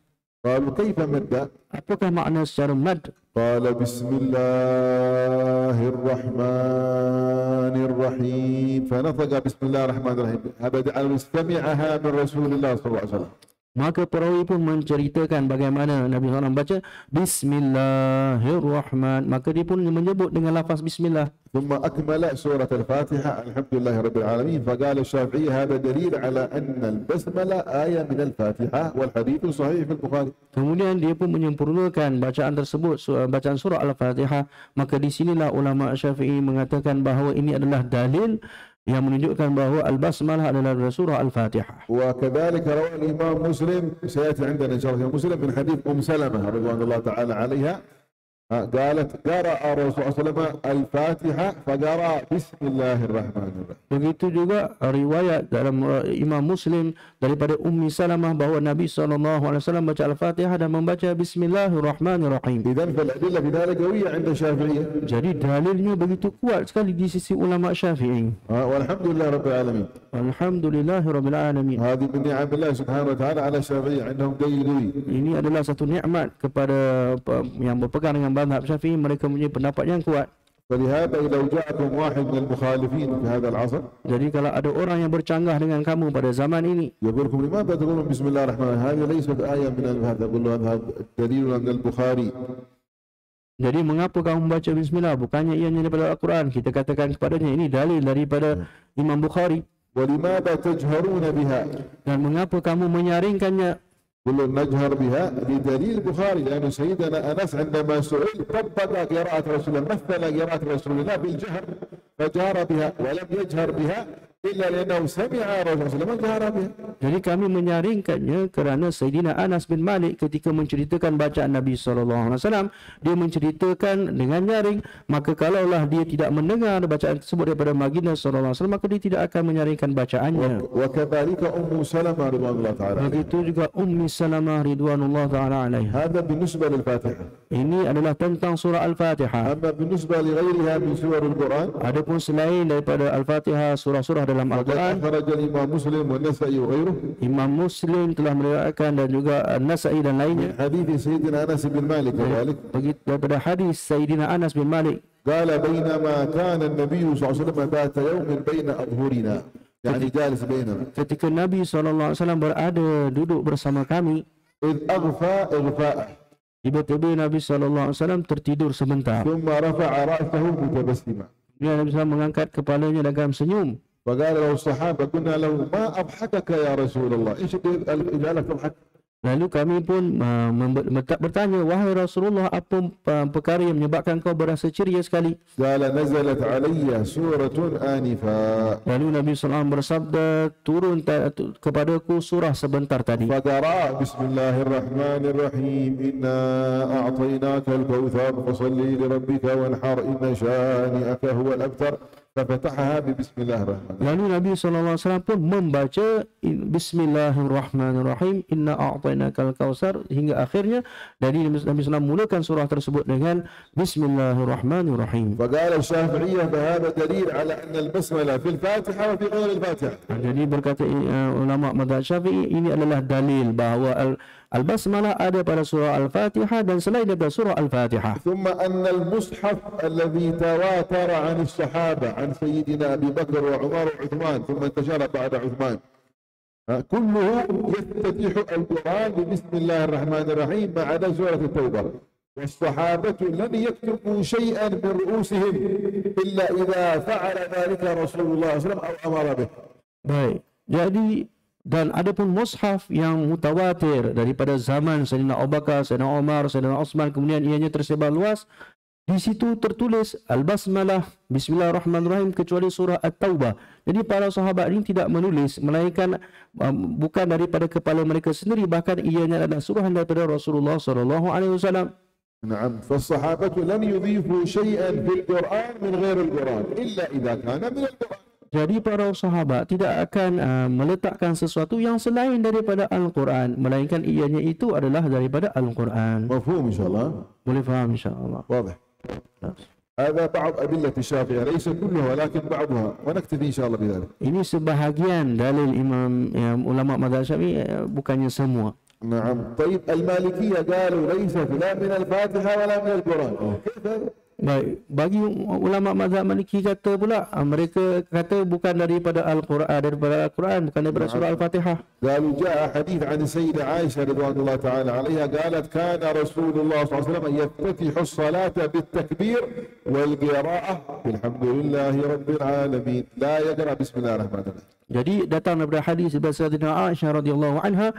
قالوا كيف مدا؟ Apakah makna secara mad? قال بسم الله الرحمن الرحيم فنطق بسم الله الرحمن الرحيم أبدا أن استمعها من رسول الله صلى الله عليه وسلم. Maka perawi pun menceritakan bagaimana Nabi SAW baca Bismillahirrahmanirrahim. Maka dia pun menyebut dengan lafaz Bismillah. ثم أكمل سورة الفاتحة الحمد لله رب العالمين. فقال الشافعي هذا دليل على أن البسملة آية من الفاتحة والحديث صحيح في البخاري. Kemudian dia pun menyempurnakan bacaan tersebut, bacaan surah Al-Fatihah. Maka di sinilah ulama Syafi'i mengatakan bahawa ini adalah dalil yang menunjukkan bahawa Al-Basmalah adalah surah Al-Fatihah. وكذلك روى الإمام مسلم سيأتي عندنا إن شاء الله مسلم من حديث سلمة رضوان الله تعالى عليها قالت قرأ الرسول صلى الله عليه وسلم الفاتحة فقرأ بسم الله الرحمن الرحيم. Begitu juga riwayat dalam Imam Muslim daripada Ummi Salamah bahawa Nabi SAW baca Al-Fatihah dan membaca Bismillahirrahmanirrahim. إذن فالأدلة في ذلك قوية عند الشافعية. Jadi dalilnya begitu kuat sekali di sisi ulama Syafi'i. والحمد لله رب العالمين. Alhamdulillahirabbil alamin. هذه من نعم الله سبحانه وتعالى على الشافعية عندهم دليل قوي. Ini adalah satu nikmat kepada yang berpegang dengan mazhab Syafi'i, mereka mempunyai pendapat yang kuat. فلهذا لو جاءكم واحد من المخالفين في هذا العصر Jadi kalau ada orang yang bercanggah dengan kamu pada zaman ini, يقول لكم لماذا تقولون بسم الله الرحمن الرحيم هذه ليست آية من هذا تقول له هذا دليل من البخاري. jadi mengapa kamu membaca bismillah, bukannya ianya daripada Al-Quran? Kita katakan kepadanya ini dalil daripada Imam Bukhari. ولماذا تجهرون بها؟ Dan mengapa kamu menyaringkannya? قل نجهر بها بدليل البخاري لأن سيدنا أنس عندما سئل طبق قراءة رسول الله مثل قراءة رسول الله بالجهر فجهر بها ولم يجهر بها إلا لأنه سمع رسول الله ما جهر بها. Jadi kami menyaringkannya kerana Sayyidina Anas bin Malik ketika menceritakan bacaan Nabi SAW, dia menceritakan dengan nyaring. Maka kalaulah dia tidak mendengar bacaan tersebut daripada Baginda SAW, maka dia tidak akan menyaringkan bacaannya. وكذلك أم سلمة رضوان الله تعالى. Begitu juga Ummi Salamah ridwanullah ta'ala alaiha. هذا بالنسبة للفاتحة. Ini adalah tentang surah Al-Fatihah. أما بالنسبة لغيرها من سور القرآن Adapun selain daripada Al-Fatihah, surah-surah dalam فقد Al-Quran, أخرج الإمام مسلم والنسائي وغيره Imam Muslim telah meriwayatkan dan juga An-Nasa'i dan lainnya. من حديث سيدنا أنس بن مالك كذلك Begitu daripada hadis Sayyidina Anas bin Malik. قال بينما كان النبي صلى الله عليه وسلم ذات يوم بين أظهرنا يعني جالس بيننا Ketika Nabi SAW berada duduk bersama kami, إذ أغفى إغفاء tiba-tiba Nabi SAW tertidur sebentar. ثم رفع رأسه متبسما Kemudian Nabi SAW mengangkat kepalanya dalam senyum. فقال له الصحابة قلنا له ما أضحكك يا رسول الله إيش جعلك تضحك. Lalu kami pun bertanya, wahai Rasulullah, apa perkara yang menyebabkan kau berasa ceria sekali? قال نزلت علي سورة آنفا Lalu Nabi SAW bersabda, turun kepadaku surah sebentar tadi. فقرأ بسم الله الرحمن الرحيم إنا أعطيناك الكوثر فصل لربك وانحر إن شانئك هو الأبتر ففتحها ببسم الله الرحمن الرحيم. Lalu Nabi SAW pun membaca Bismillahirrahmanirrahim, Inna a'tainakal kautsar hingga akhirnya. Jadi Nabi SAW mulakan surah tersebut dengan Bismillahirrahmanirrahim. فقال الشافعية فهذا دليل على أن البسملة في الفاتحة وفي غير الفاتحة. Jadi berkata ulama mazhab Syafi'i, ini adalah dalil bahawa Al-Basmalah ada pada surah Al-Fatihah dan selain daripada surah Al-Fatihah. ثم أن المصحف الذي تواتر عن الصحابة عن سيدنا أبي بكر وعمر وعثمان ثم انتشر بعد عثمان كله يفتتح القرآن ببسم الله الرحمن الرحيم ما عدا سورة التوبة. والصحابة لم يكتبوا شيئا من رؤوسهم إلا إذا فعل ذلك رسول الله صلى الله عليه وسلم أو أمر به. Baik. Jadi Dan ada pun mushaf yang mutawatir daripada zaman Sayyidina Abu Bakar, Sayyidina Umar, Sayyidina Osman, kemudian ianya tersebar luas. Di situ tertulis Al-Basmalah, Bismillahirrahmanirrahim, kecuali surah At-Taubah. Jadi para sahabat ini tidak menulis, melainkan bukan daripada kepala mereka sendiri, bahkan ianya adalah suruhan daripada Rasulullah SAW. نعم فالصحابة لم يضيفوا شيئا في القرآن من غير القرآن إلا إذا كان من القرآن. Jadi para sahabat tidak akan meletakkan sesuatu yang selain daripada Al-Quran, melainkan ianya itu adalah daripada Al-Quran. مفهوم إن شاء الله؟ Boleh faham insya-Allah. واضح. هذا بعض أدلة الشافعية ليس كلها ولكن بعضها ونكتفي إن شاء الله بذلك. Ini sebahagian dalil imam ulama mazhab Syafi'i, bukannya semua. نعم. طيب المالكية قالوا ليست لا من الفاتحة ولا من القرآن. كيف هذا؟ Baik, bagi ulama mazhab Maliki kata pula, mereka kata bukan daripada Al-Quran, bukan daripada surah Al-Fatihah. قالوا جاء حديث عن السيدة عائشة رضوان الله تعالى عليها قالت كان رسول الله صلى الله عليه وسلم يفتتح الصلاة بالتكبير والقراءة الحمد لله رب العالمين لا يقرأ بسم الله الرحمن الرحيم. Jadi datang daripada hadis dari Sayyidatina Aisyah radhiyallahu anha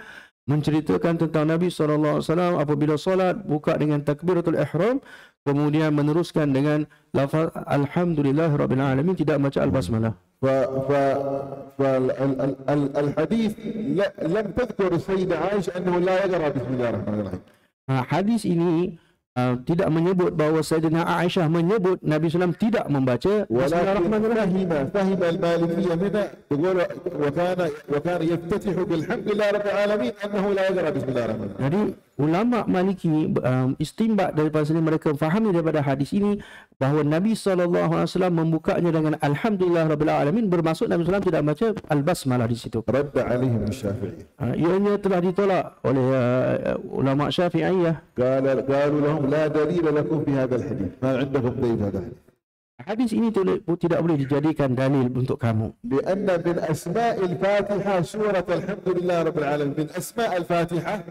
menceritakan tentang Nabi SAW apabila solat buka dengan takbiratul ihram, kemudian meneruskan dengan lafaz Alhamdulillah Rabbil Alamin, tidak baca Al-Basmalah. فالحديث لم تذكر السيدة عائشة أنه لا يقرأ بسم الله الرحمن الرحيم. Hadis ini tidak menyebut bahawa Sayyidina Aisyah menyebut Nabi SAW tidak membaca Bismillahirrahmanirrahim. فهم المالكية منها تقول وكان يفتتح بالحمد لله رب العالمين أنه لا يقرأ بسم الله الرحمن الرحيم. Jadi ulama Maliki istimbat daripada sini, mereka fahami daripada hadis ini bahawa Nabi SAW membukanya dengan Alhamdulillah Rabbil Alamin, bermaksud Nabi SAW tidak baca Al-Basmalah di situ. رد عليهم الشافعي. Ianya telah ditolak oleh ulama Syafi'iyah. قالوا لهم لا دليل لكم في هذا الحديث ما عندكم دليل هذا الحديث. Hadis ini tidak boleh dijadikan dalil untuk kamu. لأن من أسماء الفاتحة سورة الحمد لله رب العالمين. من أسماء الفاتحة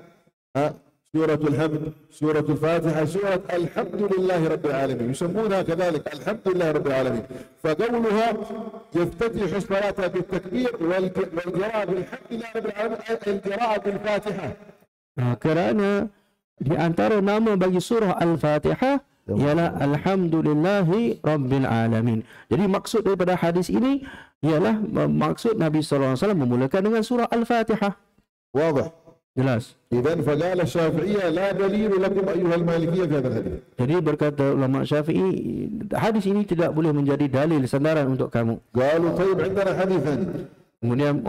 سورة الحمد، سورة الفاتحة، سورة الحمد لله رب العالمين، يسمونها كذلك الحمد لله رب العالمين. فقولها يفتتح الصلاة بالتكبير والقراءة بالحمد لله رب العالمين القراءة بالفاتحة. Kerana di antara nama bagi surah Al-Fatihah ialah Alhamdulillahi Rabbil Alamin. Jadi maksud daripada hadis ini ialah maksud Nabi SAW memulakan dengan surah Al-Fatihah. واضح. Jelas. إذن فقال الشافعية لا دليل لكم أيها المالكية في هذا الحديث. Jadi berkata ulama Syafi'i, hadis ini tidak boleh menjadi dalil sandaran untuk kamu. قالوا طيب عندنا حديث ثاني. Kemudian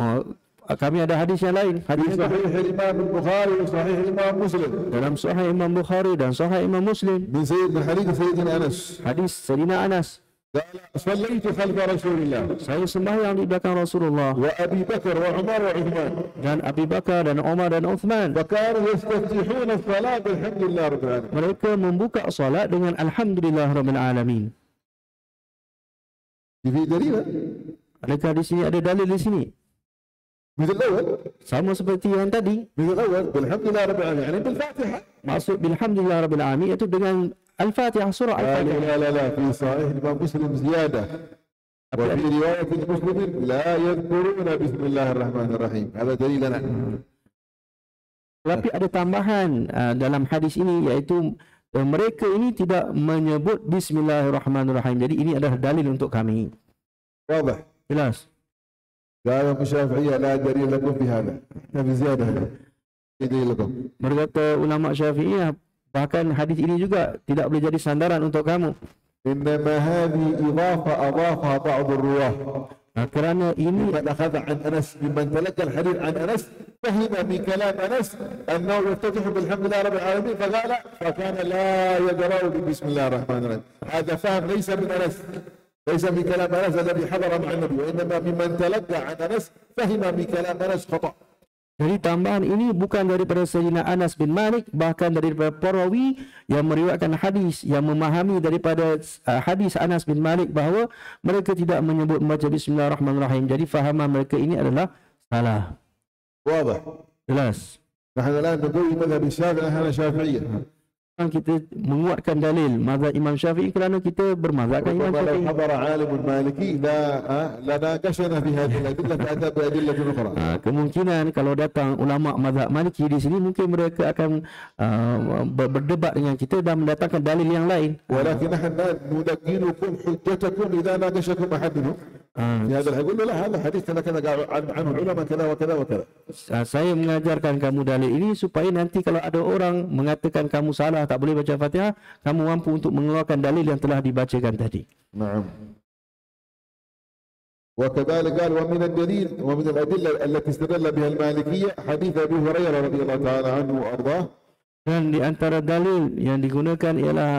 kami ada hadis yang lain. Hadis صحيح الإمام البخاري وصحيح الإمام مسلم. dalam Sahih Imam Bukhari dan Sahih Imam Muslim. من حديث سيدنا أنس. Hadis Sayyidina Anas. قال صليت خلف رسول الله. Saya sembahyang di belakang Rasulullah. وأبي بكر وعمر وعثمان. Dan Abu Bakar dan Umar dan Uthman. فكانوا يستفتحون الصلاة بالحمد لله رب العالمين. Mereka membuka salat dengan Alhamdulillah Rabbil Alamin. في دليل؟ Adakah di sini ada dalil di sini? مثل الأول. Sama seperti yang tadi. مثل الأول بالحمد لله رب العالمين يعني بالفاتحة. Maksud bilhamdulillah Rabbil Alamin itu dengan Al-Fatihah, surah Al-Fatihah. لا في صحيح الإمام مسلم زيادة. وفي رواية مسلم لا يذكرون بسم الله الرحمن الرحيم. هذا دليلنا. Tapi ada tambahan dalam hadis ini, iaitu mereka ini tidak menyebut Bismillahirrahmanirrahim. Jadi ini adalah dalil untuk kami. واضح. Jelas. قال الشافعية لا دليل لكم في هذا. هذا زيادة. دليل لكم. Berkata ulama Syafi'iyah, bahkan hadis ini juga tidak boleh jadi sandaran untuk kamu. إنما هذه إضافة أضافها بعض الرواة. Kerana ini من أخذ عن أنس ممن تلقى الحديث عن أنس فهم من كلام أنس أنه يفتتح بالحمد لله رب العالمين فقال فكان لا يقرأ بسم الله الرحمن الرحيم. هذا فهم ليس من أنس، ليس من كلام أنس الذي حضر مع النبي، وإنما ممن تلقى عن أنس فهم من كلام أنس خطأ. Jadi tambahan ini bukan daripada Sayyidina Anas bin Malik, bahkan daripada perawi yang meriwayatkan hadis, yang memahami daripada hadis Anas bin Malik bahawa mereka tidak menyebut membaca Bismillahirrahmanirrahim. Jadi fahaman mereka ini adalah salah. واضح. Jelas. نحن الآن نقول مذهب الشافعي، نحن شافعية. kita menguatkan dalil mazhab Imam Syafi'i kerana kita bermazhabkan Imam ربما لو Syafi'i. حضر عالم مالكي لناقشنا في هذه الأدلة فأتى بأدلة أخرى. Kemungkinan kalau datang ulama mazhab Maliki di sini mungkin mereka akan berdebat dengan kita dan mendatangkan dalil yang lain. ولكن نحن ندقنكم حجتكم إذا ناقشكم أحد منهم في هذا الحديث. يقول له لا هذا حديث كذا قال عنه العلماء كذا وكذا وكذا. Saya mengajarkan kamu dalil ini supaya nanti kalau ada orang mengatakan kamu salah, tak boleh baca Fatihah, kamu mampu untuk mengeluarkan dalil yang telah dibacakan tadi. نعم. وكذلك قال ومن الدليل ومن الأدلة التي استدل بها المالكية حديث أبي هريرة رضي الله تعالى عنه وأرضاه. Dan di antara dalil yang digunakan ialah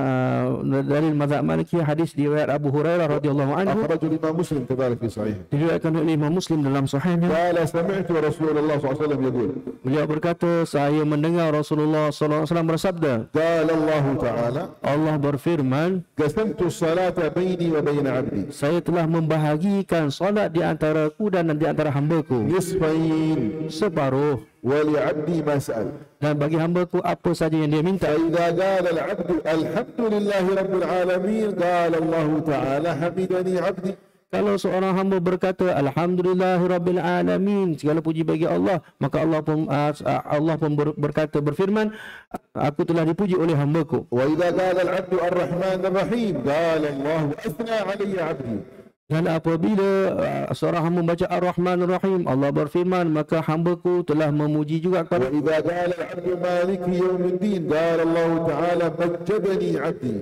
dalil mazhab Maliki, hadis riwayat Abu Hurairah radhiyallahu anhu, أخرج الإمام مسلم كذلك في صحيح. diriwayatkan oleh Imam Muslim dalam sahihnya. قال سمعت رسول الله صلى الله عليه وسلم يقول. Beliau berkata, saya mendengar Rasulullah sallallahu alaihi wasallam bersabda, قال الله تعالى Allah berfirman, قسمت الصلاة بيني وبين عبدي saya telah membahagikan solat di antaraku dan di antara hambaku نصفين separuh, ولعبدي ما سأل. dan bagi hambaku apa saja yang dia minta. فإذا قال العبد الحمد لله رب العالمين قال الله تعالى حمدني عبدي. Kalau seorang hamba berkata alhamdulillahirabbil alamin, segala puji bagi Allah, maka Allah pun berkata, berfirman, aku telah dipuji oleh hambaku. وإذا قال العبد الرحمن الرحيم قال الله أثنى علي عبدي. Dan apabila seorang hamba membaca Ar-Rahman Ar-Rahim, Allah berfirman, maka hambaku telah memuji juga kepada. وإذا قال العبد مالك يوم الدين قال الله تعالى مجدني عبدي.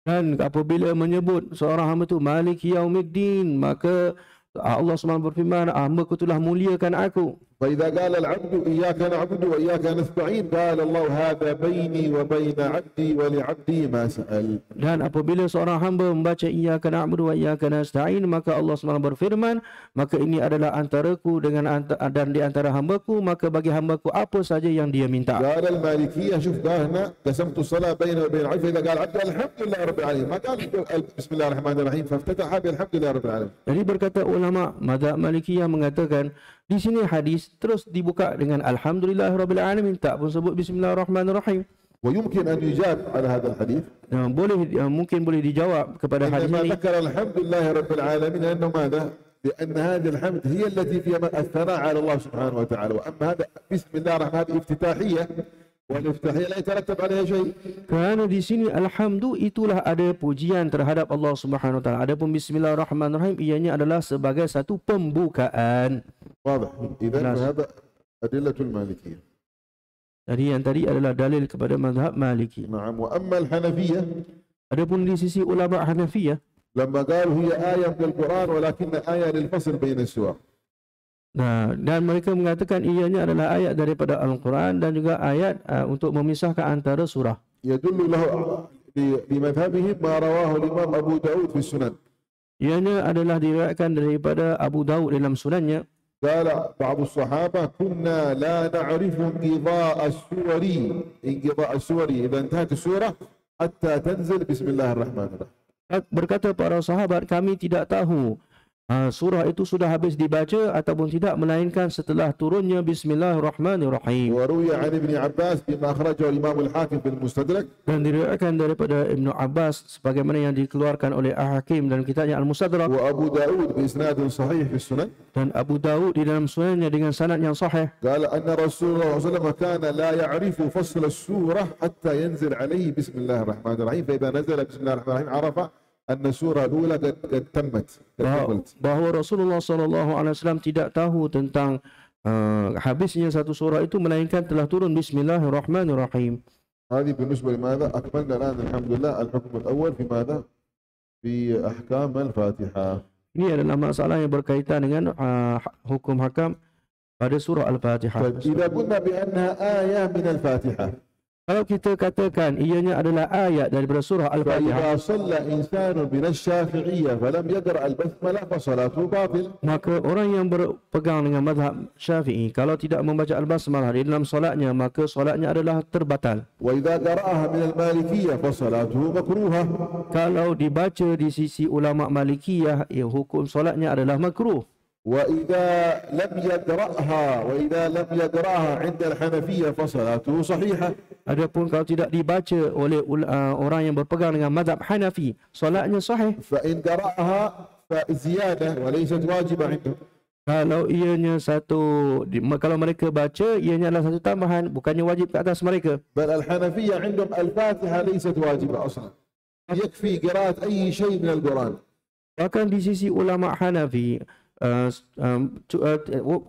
Dan apabila menyebut seorang hamba itu Malik Yaumiddin, maka Allah SWT berfirman, hambaku telah muliakan aku. فإذا قال العبد إياك نعبد وإياك نستعين قال الله هذا بيني وبين عبدي ولعبدي ما سأل. Dan apabila seorang hamba membaca Iyyaka na'budu wa iyyaka nasta'in, maka Allah SWT berfirman, maka ini adalah antaraku dengan dan di antara hambaku, maka bagi hambaku apa saja yang dia minta. قال المالكية شوف قال هنا قسمت الصلاة بيني وبين عبدي. إذا قال عبد الحمد لله رب العالمين ما قال بسم الله الرحمن الرحيم فافتتح بالحمد لله رب العالمين. Jadi berkata ulama mazhab Malikiyah mengatakan di sini hadis terus dibuka dengan alhamdulillahirabbil alamin, tak pun sebut bismillahirrahmanirrahim. ويمكن أن يجاب على هذا الحديث Mungkin boleh dijawab kepada hadis إنما ini. ذكر الحمد لله رب العالمين لأنه ماذا؟ لأن هذه الحمد هي التي فيها الثناء على الله سبحانه وتعالى. وأما هذا بسم الله الرحمن هذه افتتاحية والافتتاحية لا يترتب عليها شيء. Kerana di sini alhamdu itulah ada pujian terhadap Allah Subhanahu wa taala. Adapun bismillahirrahmanirrahim ianya adalah sebagai satu pembukaan. واضح. إذا هذا أدلة المالكية. Jadi yang tadi adalah dalil kepada mazhab Maliki. نعم. وأما الحنفية Adapun di sisi ulama Hanafiyah, لما قالوا هي آية من القرآن ولكن آية للفصل بين السور. dan mereka mengatakan ianya adalah ayat daripada Al-Quran dan juga ayat untuk memisahkan antara surah. يدل له لمذهبهم ما رواه الإمام أبو داود في السنن. Ianya adalah diriwayatkan daripada Abu Daud dalam sunannya. قال بعض الصحابة كنا لا نعرف انقضاء السور إذا انتهت السورة حتى تنزل بسم الله الرحمن الرحيم. Berkata para sahabat, kami tidak tahu surah itu sudah habis dibaca ataupun tidak, melainkan setelah turunnya Bismillahirrahmanirrahim. وروي عن ابن عباس بما أخرجه الإمام الحاكم في المستدرك. Dan diriwayatkan daripada Ibnu Abbas sebagaimana yang dikeluarkan oleh Al-Hakim dalam kitabnya Al-Mustadrak, وأبو داود بإسناد صحيح في السنن. dan Abu Daud di dalam sunannya dengan sanad yang sahih. قال أن رسول الله صلى الله عليه وسلم كان لا يعرف فصل السورة حتى ينزل عليه بسم الله الرحمن الرحيم فإذا نزل بسم الله الرحمن الرحيم عرف أن السورة الأولى قد تمت. Bahawa Rasulullah SAW tidak tahu tentang habisnya satu surah itu melainkan telah turun Bismillahirrahmanirrahim. هذه بالنسبة لماذا؟ أكملنا الآن الحمد لله الحكم الأول في ماذا؟ في أحكام الفاتحة. Ini adalah masalah yang berkaitan dengan hukum hakam pada surah Al-Fatihah. إذا قلنا بأنها آية من الفاتحة Kalau kita katakan ianya adalah ayat daripada surah Al-Fatihah, فإذا صلى إنسان من الشافعية فلم يقرأ البسملة فصلاته باطل. maka orang yang berpegang dengan mazhab Syafi'i kalau tidak membaca Al-Basmalah di dalam solatnya, maka solatnya adalah terbatal. وإذا قرأها من المالكية فصلاته مكروهة. Kalau dibaca di sisi ulama Malikiyah, hukum solatnya adalah makruh. وإذا لم يقرأها عند الحنفية فصلاته صحيحة. Adapun kalau tidak dibaca oleh orang yang berpegang dengan mazhab Hanafi, solatnya sahih. فإن قرأها فزيادة وليست واجبة عنده. Kalau kalau mereka baca, ianya adalah satu tambahan, bukannya wajib ke atas mereka. بل الحنفية عندهم الفاتحة ليست واجبة أصلا، يكفي قراءة أي شيء من القرآن. Bahkan di sisi ulama Hanafi,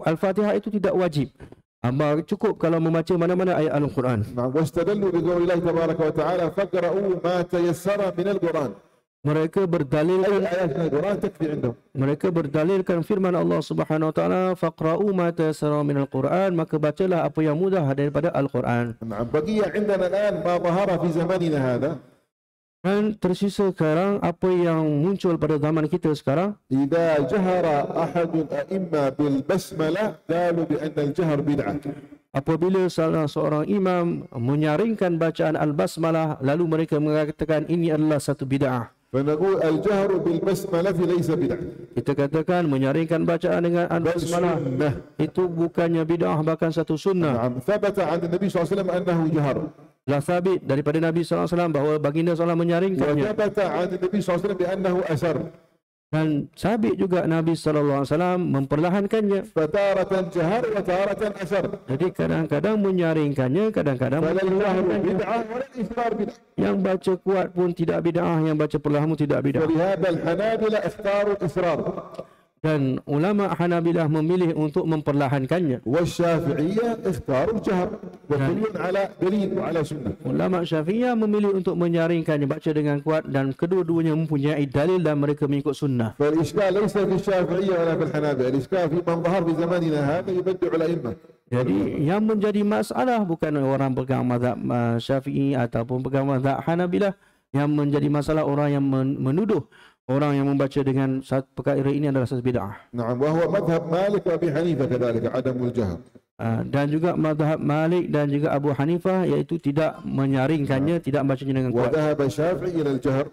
Al-Fatihah itu tidak wajib. Cukup kalau membaca mana-mana ayat Al-Quran. واستدلوا بقول الله تبارك وتعالى فاقرؤوا ما تيسر من القرآن. Mereka berdalilkan firman Allah Subhanahu wa taala, faqra'u ma tayassara minal Qur'an, maka bacalah apa yang mudah daripada Al-Quran. بقي عندنا الآن ما ظهر في زماننا هذا. Dan tersisa sekarang apa yang muncul pada zaman kita sekarang. إذا جهر أحد الأئمة بالبسملة قالوا بأن الجهر بدعة. Apabila salah seorang imam menyaringkan bacaan Al-Basmalah, lalu mereka mengatakan ini adalah satu bid'ah. فنقول الجهر بالبسملة ليس بدعة. Kita katakan menyaringkan bacaan dengan Al-Basmalah itu bukannya bid'ah, bahkan satu sunnah. نعم ثبت عن النبي صلى الله عليه وسلم أنه جهر. Telah sabit daripada Nabi SAW bahawa baginda SAW menyaringkannya. وثبت عن النبي صلى الله عليه وسلم بأنه أسر. Dan sabit juga Nabi SAW memperlahankannya. فتارة جهر وتارة أسر. Jadi kadang-kadang menyaringkannya, kadang-kadang بدعة ولا الإسرار بدعة. Yang baca kuat pun tidak bid'ah, yang baca perlahan pun tidak bid'ah. ولهذا الحنابلة اختاروا الإسرار. Dan ulama Hanabilah memilih untuk memperlahankannya. والشافعية اختاروا الجهر وكل على دليل وعلى سنة. Ulama Syafi'iyah memilih untuk menyaringkannya, baca dengan kuat, dan kedua-duanya mempunyai dalil dan mereka mengikut sunnah. فالإشكال ليس في الشافعية ولا في الحنابلة، الإشكال في من ظهر في زماننا هذا يبدع الأئمة. Jadi yang menjadi masalah bukan orang pegang mazhab Syafi'i ataupun pegang mazhab Hanabilah. Yang menjadi masalah orang yang menuduh orang yang membaca dengan satu perkara ini adalah satu bid'ah. نعم وهو مذهب مالك وأبي حنيفة كذلك عدم الجهر. Dan juga mazhab Malik dan juga Abu Hanifah, iaitu tidak menyaringkannya, tidak membacanya dengan kuat. وذهب الشافعي إلى الجهر.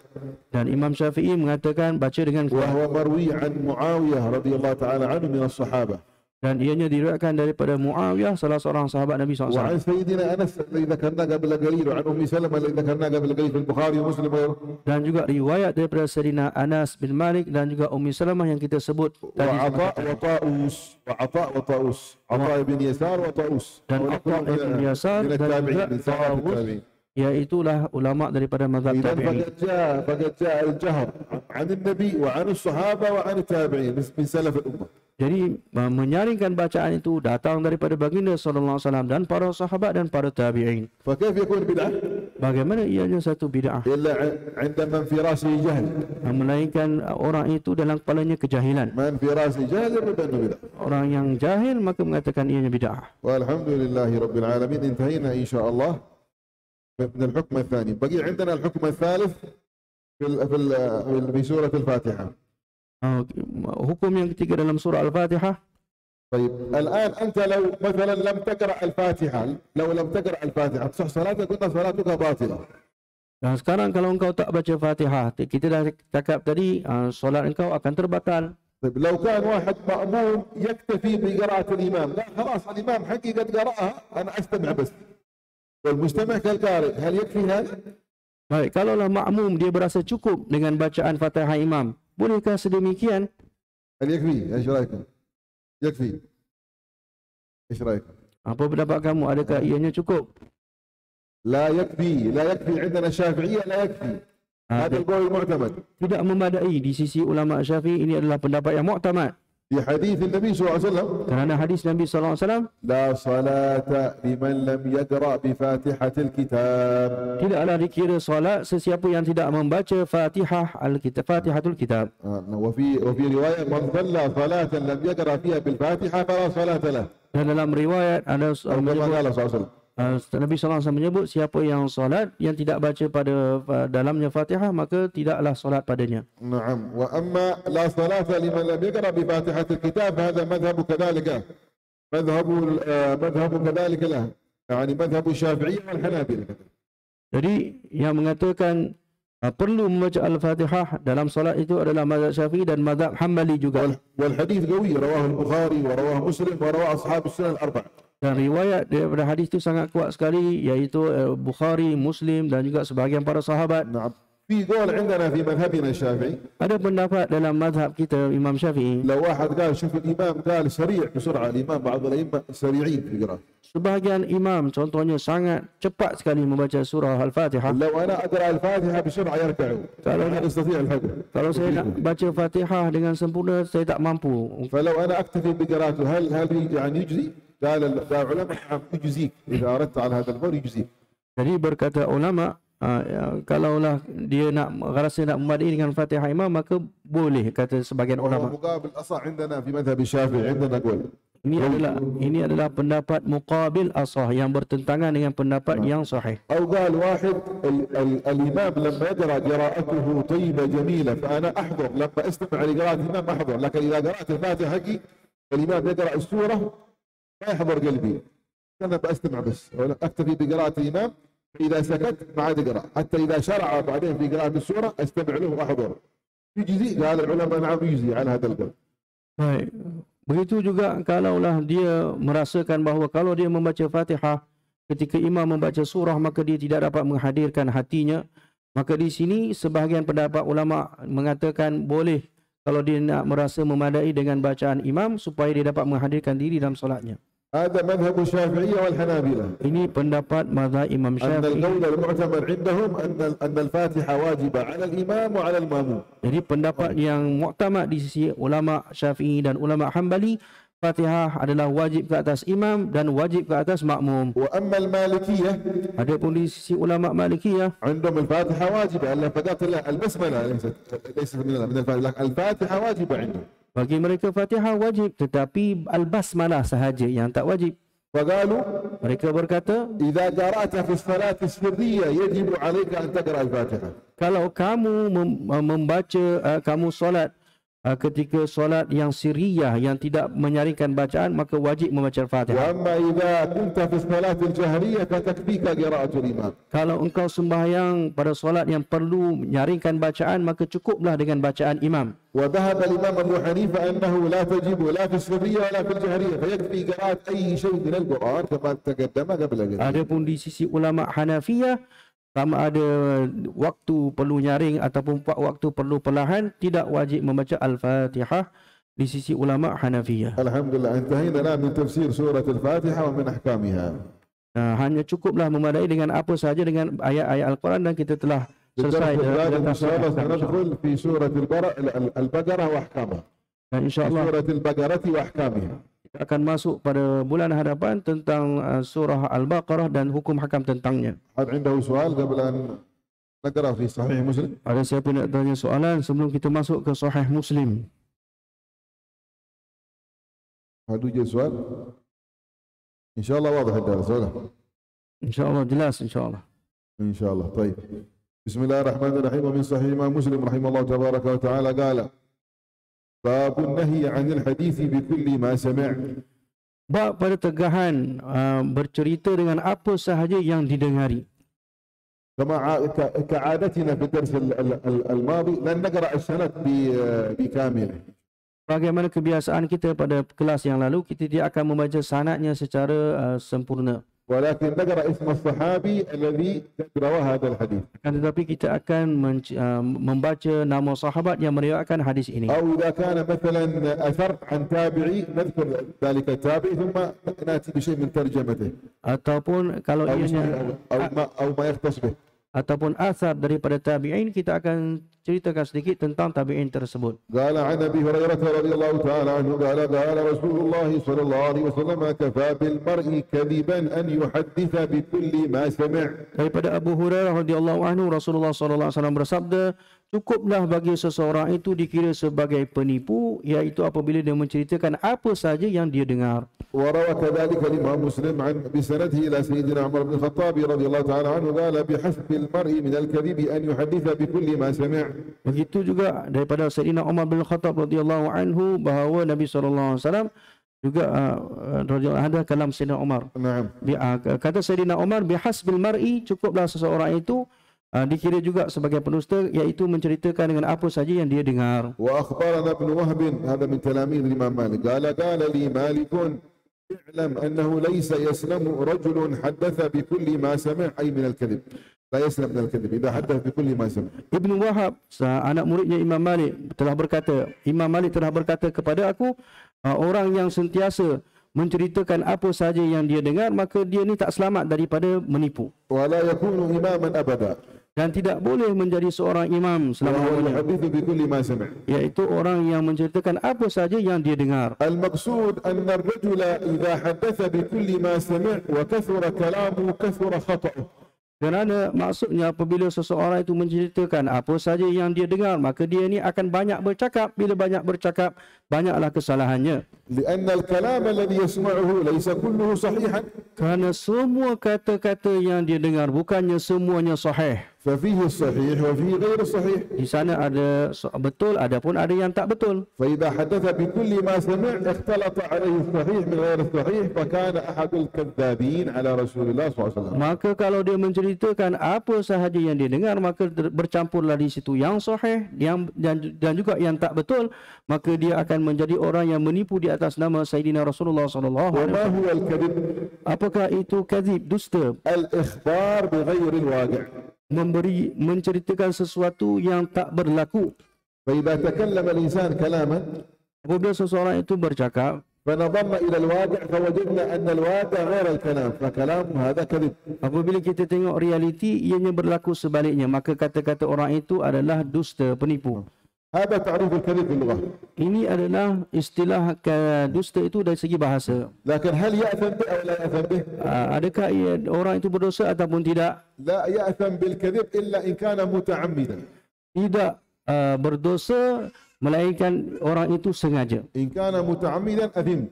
Dan Imam Syafi'i mengatakan baca dengan kuat. وهو مروي عن معاوية رضي الله تعالى عنه من الصحابة. Dan ianya diriwayatkan daripada Muawiyah, salah seorang sahabat Nabi SAW. وعن سيدنا أنس الذي ذكرنا قبل قليل وعن أم سلمة الذي ذكرنا قبل قليل في البخاري ومسلم وغيره. Dan juga riwayat daripada Sayyidina Anas bin Malik dan juga Ummi Salamah yang kita sebut tadi. وعطاء وطاؤوس عطاء بن يسار وطاؤوس. Dan Atha' bin Yasar dan juga Tawus, iaitulah ulama daripada mazhab tabi'in. فقد جاء الجهر عن النبي وعن الصحابة وعن التابعين من سلف الأمة. Jadi menyaringkan bacaan itu datang daripada baginda sallallahu alaihi wasallam dan para sahabat dan para tabi'in. فكيف يكون بدعة؟ Bagaimana ianya satu bid'ah? إلا عند من في رأسه جهل. Melainkan orang itu dalam kepalanya kejahilan. من في رأسه جهل يرد أنه بدعة. Orang yang jahil maka mengatakan ianya bid'ah. والحمد لله رب العالمين انتهينا إن شاء الله من الحكم الثاني. بقي عندنا الحكم الثالث في سورة الفاتحة. Hukum yang ketiga dalam surah Al-Fatihah. طيب الآن أنت لو مثلا لم تقرأ الفاتحة تصح صلاتك، قلنا صلاتك باطلة. Dan sekarang kalau engkau tak baca Fatihah, kita dah cakap tadi, solat engkau akan terbatal. طيب لو كان واحد مأموم يكتفي بقراءة الإمام، لا خلاص الإمام حقي قد قرأها أنا أستمع بس، والمستمع كالقارئ، هل يكفي هذا؟ Baik, kalaulah makmum dia berasa cukup dengan bacaan Fatihah imam, bolehkah sedemikian? هل يكفي؟ ايش رايكم؟ يكفي. ايش رايكم؟ Apa pendapat kamu? Adakah ianya cukup? لا يكفي عندنا الشافعية لا يكفي. هذا القول المعتمد. Tidak memadai di sisi ulama Syafi'i, ini adalah pendapat yang muktamad. في حديث النبي صلى الله عليه وسلم. Kerana hadis Nabi sallallahu alaihi wasallam, لا صلاة لمن لم يقرأ بفاتحة الكتاب. Tidaklah dikira solat sesiapa yang tidak membaca Fatihah al-Kitab, Fatihatul Kitab. وفي رواية من صلى صلاة لم يقرأ فيها بالفاتحة فلا صلاة له. Dan dalam riwayat ada Nabi SAW menyebut siapa yang solat yang tidak baca pada dalamnya Fatihah, maka tidaklah solat padanya. نعم. وأما لا صلاة لمن لم يقرأ بفاتحة الكتاب هذا مذهب كذلك له، يعني مذهب الشافعية والحنابلة. Jadi yang mengatakan perlu membaca Al-Fatihah dalam solat itu adalah mazhab Syafi'i dan mazhab Hambali juga. والحديث قوي رواه البخاري ورواه مسلم ورواه أصحاب السنن الأربعة. Dan riwayat daripada hadis itu sangat kuat sekali, iaitu Bukhari, Muslim dan juga sebahagian para sahabat. نعم. في قول عندنا في مذهبنا الشافعي. Ada pendapat dalam mazhab kita Imam Syafi'i. لو واحد قال شوف الإمام قال سريع بسرعة، الإمام بعض الأئمة سريعين في القراءة. Sebahagian imam contohnya sangat cepat sekali membaca surah Al-Fatihah. لو أنا أقرأ الفاتحة بسرعة يركعوا. لا أستطيع الحق. Kalau saya nak baca Fatihah dengan sempurna, saya tak mampu. فلو أنا أكتفي بقراءته هل يعني يجزي؟ قال العلماء يجزيك إذا أردت على هذا الفور يجزيك. Jadi berkata ulama, kalaulah dia nak rasa nak memadai dengan Fatihah imam, maka boleh, kata sebagian ulama. مقابل أصح عندنا في مذهب الشافعي عندنا قول. Ini adalah pendapat muqabil asah yang bertentangan dengan pendapat yang sahih. أو قال واحد الإمام لما يقرأ قراءته طيبة جميلة فأنا أحضر لما أستمع لقراءة الإمام أحضر، لكن إذا قرأت الفاتحة حقي الإمام يقرأ السورة ما يحضر قلبي، أنا بأستمع بس أكتفي بقراءة الإمام، فإذا سكت ما عاد أقرأ، حتى إذا شرع بعدين في قراءة السورة أستمع له وأحضر. يجزي، قال العلماء نعم يجزي على هذا القول. Baik. Begitu juga kalaulah dia merasakan bahawa kalau dia membaca Fatihah ketika imam membaca surah maka dia tidak dapat menghadirkan hatinya, maka di sini sebahagian pendapat ulama mengatakan boleh kalau dia nak merasa memadai dengan bacaan imam supaya dia dapat menghadirkan diri dalam solatnya. هذا مذهب الشافعية والحنابلة. Ini pendapat mazhab Imam أن Syafi'i. القول المعتمد عندهم أن الفاتحة واجبة على الإمام وعلى المأموم. Jadi pendapat yang muktamad di sisi ulama Syafi'i dan ulama Hambali, Fatihah adalah wajib ke atas imam dan wajib ke atas makmum. وأما المالكية Adapun di sisi ulama Malikiyah, عندهم الفاتحة واجبة، فقط البسملة ليست من الفاتحة، الفاتحة واجبة عندهم. bagi mereka Fatihah wajib, tetapi Al-Basmalah sahaja yang tak wajib. فقالوا Mereka berkata, إذا قرأت في الصلاة السرية يجب عليك أن تقرأ الفاتحة. kalau kamu membaca, kamu solat ketika solat yang sirriyah yang tidak menyaringkan bacaan, maka wajib membaca Al-Fatihah. وأما إذا كنت في الصلاة الجهرية فتكفيك قراءة الإمام. Kalau engkau sembahyang pada solat yang perlu menyaringkan bacaan, maka cukuplah dengan bacaan imam. وذهب الإمام أبو حنيفة أنه لا تجب لا في السرية ولا في الجهرية، فيكفي قراءة أي شيء من القرآن كما تقدم قبل قليل. Adapun di sisi ulama Hanafiyah, sama ada waktu perlu nyaring ataupun waktu perlu perlahan, tidak wajib membaca Al-Fatihah di sisi ulama Hanafiyah. الحمد لله انتهينا الآن من تفسير سورة الفاتحة ومن أحكامها. Hanya cukuplah memadai dengan apa sahaja dengan ayat-ayat Al-Quran dan kita telah selesai. إن شاء الله سندخل في سورة البقرة وأحكامها. Dan insyaAllah سورة البقرة وأحكامها. kita akan masuk pada bulan hadapan tentang surah Al-Baqarah dan hukum hakam tentangnya. هل عنده سؤال قبل أن نقرأ في صحيح مسلم؟ Ada siapa nak tanya soalan sebelum kita masuk ke Sahih Muslim? هل يوجد سؤال؟ إن شاء الله واضح عندنا سؤال. InsyaAllah jelas, insyaAllah. إن شاء الله. طيب. بسم الله الرحمن الرحيم. ومن صحيح الإمام مسلم رحمه الله تبارك وتعالى قال: باب النهي عن الحديث بكل ما سمع. Bab pada tegahan bercerita dengan apa sahaja yang didengari. كعادتنا في الدرس الماضي لن نقرأ السند بكامله. Bagaimana kebiasaan kita pada kelas yang lalu, kita tidak akan membaca sanadnya secara sempurna. ولكن نقرأ اسم الصحابي الذي روى هذا الحديث. Akan tetapi kita akan membaca nama sahabat yang meriwayatkan hadis ini. أو إذا كان مثلا أثر عن تابعي نذكر ذلك التابعي ثم نأتي بشيء من ترجمته. Ataupun kalau ianya أو ما يختص به. ataupun asar daripada tabi'in, kita akan ceritakan sedikit tentang tabi'in tersebut. قال عن أبي هريرة رضي الله تعالى عنه قال قال رسول الله صلى الله عليه وسلم كفى بالمرء كذبا أن يحدث بكل ما سمع. Daripada Abu Hurairah radhiyallahu anhu, Rasulullah sallallahu alaihi wasallam bersabda, cukuplah bagi seseorang itu dikira sebagai penipu, iaitu apabila dia menceritakan apa saja yang dia dengar. وروى كذلك الإمام مسلم عن بسنده إلى سيدنا عمر بن الخطاب رضي الله تعالى عنه قال بحسب المرء من الكذب أن يحدث بكل ما سمع. Begitu juga daripada Sayyidina Umar bin Khattab radhiyallahu anhu bahawa Nabi sallallahu alaihi wasallam juga ada kalam Sayyidina Umar. نعم. Kata Sayyidina Umar, bihasbil mar'i, cukuplah seseorang itu dikira juga sebagai pendusta, iaitu menceritakan dengan apa saja yang dia dengar. وأخبرنا ابن وهب هذا من تلاميذ الإمام مالك قال لي مالك اعلم أنه ليس يسلم رجل حدث بكل ما سمع أي من الكذب لا يسلم من الكذب إذا حدث بكل ما سمع. Ibnu Wahab, anak muridnya Imam Malik, telah berkata, Imam Malik telah berkata kepada aku, orang yang sentiasa menceritakan apa saja yang dia dengar, maka dia ni tak selamat daripada menipu. ولا يكون إماما أبدا. Dan tidak boleh menjadi seorang imam وهو selama-lamanya, يحدث بكل ما سمع. iaitu orang yang menceritakan apa saja yang dia dengar. المقصود أن الرجل إذا حدث بكل ما سمع وكثر كلامه كثر خطأه. Kerana maksudnya apabila seseorang itu menceritakan apa saja yang dia dengar, maka dia ni akan banyak bercakap. Bila banyak bercakap, banyaklah kesalahannya. لأن الكلام الذي يسمعه ليس كله صحيحا. Kerana semua kata-kata yang dia dengar bukannya semuanya sahih. ففيه الصحيح وفيه غير الصحيح. Di sana ada betul, ada pun ada yang tak betul. فإذا حدث بكل ما سمع اختلط عليه الصحيح من غير الصحيح فكان أحد الكذابين على رسول الله صلى الله عليه وسلم. Maka kalau dia menceritakan apa sahaja yang dia dengar, maka bercampurlah di situ yang sahih dan juga yang tak betul, maka dia akan menjadi orang yang menipu di atas nama Sayyidina Rasulullah sallallahu alaihi وما wasallam. هو الكذب؟ Apakah itu kadzib, dusta? الإخبار بغير الواقع. Menceritakan sesuatu yang tak berlaku. فإذا تكلم الإنسان كلاما Apabila seseorang itu bercakap, فنظرنا إلى الواقع فوجدنا أن الواقع غير الكلام فكلامه هذا كذب. apabila kita tengok realiti, ianya berlaku sebaliknya, maka kata-kata orang itu adalah dusta, penipu. هذا تعريف الكذب في اللغة. Ini adalah istilah dusta itu dari segi bahasa. لكن هل يأثم به أو لا يأثم به؟ Adakah orang itu berdosa ataupun tidak? لا يأثم بالكذب إلا إن كان متعمدا. Tidak berdosa melainkan orang itu sengaja. إن كان متعمدا أثم.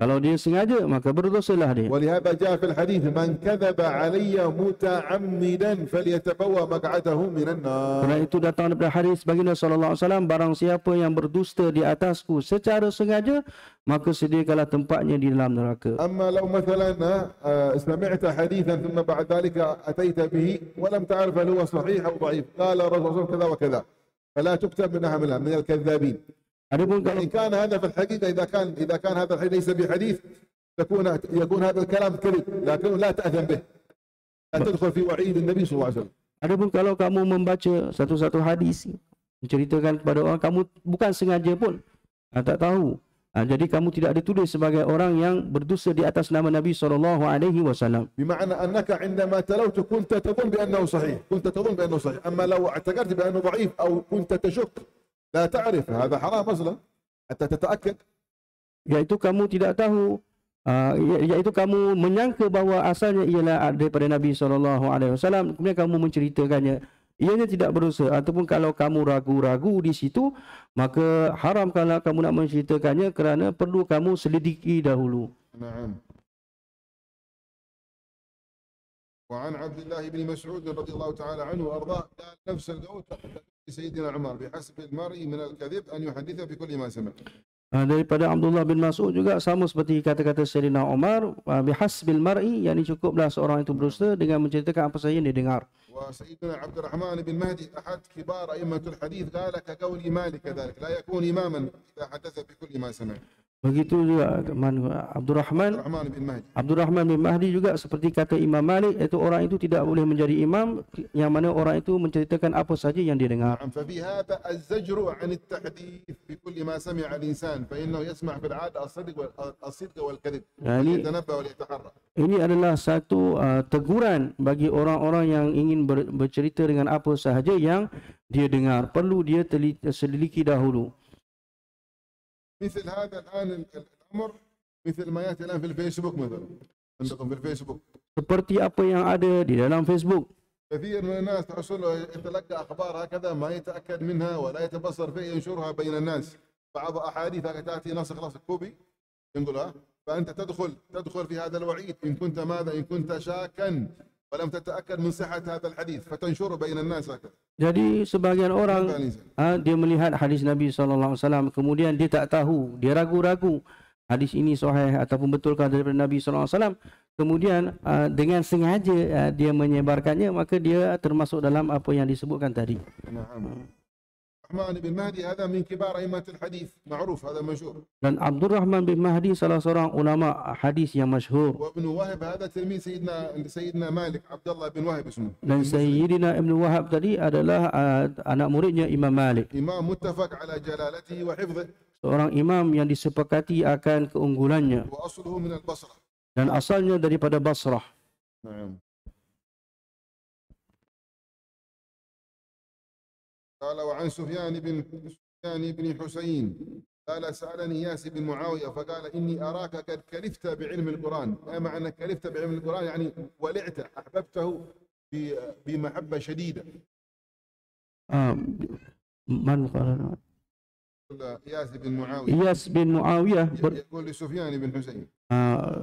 Kalau dia sengaja, maka berdosalah dia. ولهذا جاء في الحديث من كذب علي متعمدا فليتبوأ مقعده من النار. Kerana itu datang daripada hadis baginda sallallahu alaihi wasallam, barang siapa yang berdusta di atasku secara sengaja, maka sediakanlah tempatnya di dalam neraka. أما لو مثلا سمعت حديثا ثم بعد ذلك أتيت به ولم تعرف هل هو صحيح أو ضعيف قال الرسول كذا وكذا فلا تكتب من الكذابين. Adapun kalau إن كان هذا في الحقيقة إذا كان هذا الحديث ليس بحديث يكون هذا الكلام كذب لكن لا تأثم به. لا تدخل في وعيد النبي صلى الله عليه وسلم. Adapun kalau kamu membaca satu-satu hadis menceritakan kepada orang, kamu bukan sengaja pun, tak tahu, jadi kamu tidak ditulis sebagai orang yang berdosa di atas nama Nabi SAW. بمعنى أنك عندما تلوت كنت تظن بأنه صحيح أما لو اعتقدت بأنه ضعيف أو كنت تشك لا تعرف هذا حرام أصلا حتى تتأكد. Iaitu kamu tidak tahu, iaitu kamu menyangka bahawa asalnya ialah daripada Nabi SAW, kemudian kamu menceritakannya, ianya tidak berdosa. Ataupun kalau kamu ragu-ragu di situ, maka haram kalau kamu nak menceritakannya, kerana perlu kamu selidiki dahulu. نعم. وعن عبد الله بن مسعود رضي الله تعالى عنه وأرضاه قال نفس القول سيدنا عمر بحسب المرء من الكذب أن يحدث بكل ما سمع. Daripada Abdullah bin Mas'ud juga sama seperti kata-kata Sayyidina Umar, bihasbil mar'i, yakni cukuplah seorang itu berdusta dengan menceritakan apa saja yang dia dengar. وسيدنا عبد الرحمن بن مهدي أحد كبار أئمة الحديث قال كقول مالك كذلك لا يكون إماما إذا حدث بكل ما سمع. Begitu juga Abdul Rahman bin Mahdi juga seperti kata Imam Malik, iaitu orang itu tidak boleh menjadi imam yang mana orang itu menceritakan apa saja yang dia dengar. ففي هذا الزجر عن التحديث بكل ما سمع الإنسان فإنه يسمع في العادة الصدق والكذب يتنبه وليتحرى. Ini adalah satu teguran bagi orang-orang yang ingin bercerita dengan apa sahaja yang dia dengar. Perlu dia selidiki dahulu. مثل هذا الآن الأمر مثل ما يأتي الآن في الفيسبوك مثلا عندكم في الفيسبوك. Seperti apa yang ada di dalam Facebook. كثير من الناس تحصل يتلقى أخبار هكذا ما يتأكد منها ولا يتبصر فيها ينشرها بين الناس. بعض أحاديث تأتي نص خلاص كوبي ينقلها فأنت تدخل في هذا الوعيد إن كنت شاكا ولم تتأكد من صحة هذا الحديث فتنشره بين الناس هكذا. Jadi sebagian orang dia melihat hadis Nabi SAW, kemudian dia tak tahu, dia ragu-ragu, hadis ini sahih ataupun betulkah daripada Nabi SAW, kemudian dengan sengaja dia menyebarkannya, maka dia termasuk dalam apa yang disebutkan tadi. نعم. الرحمن بن مهدي هذا من كبار أئمة الحديث، معروف هذا مشهور. Dan Abdul Rahman bin Mahdi salah seorang ulama hadis yang masyhur. وابن وهب هذا تلميذ سيدنا مالك، عبد الله بن وهب اسمه. Dan Sayyidina Ibn Wahab tadi adalah anak muridnya Imam Malik. إمام متفق على جلالته وحفظه. Seorang imam yang disepakati akan keunggulannya وأصله من البصرة. dan asalnya daripada Basrah. نعم. قال وعن سفيان بن حسين قال سألني ياس بن معاوية فقال إني أراك قد كلفت بعلم القرآن. ما معنى كلفت بعلم القرآن؟ يعني ولعته، أحببته بمحبة شديدة. Man qala ياس بن معاوية. Iyas bin Muawiyah يقول لسفيان بن حسين.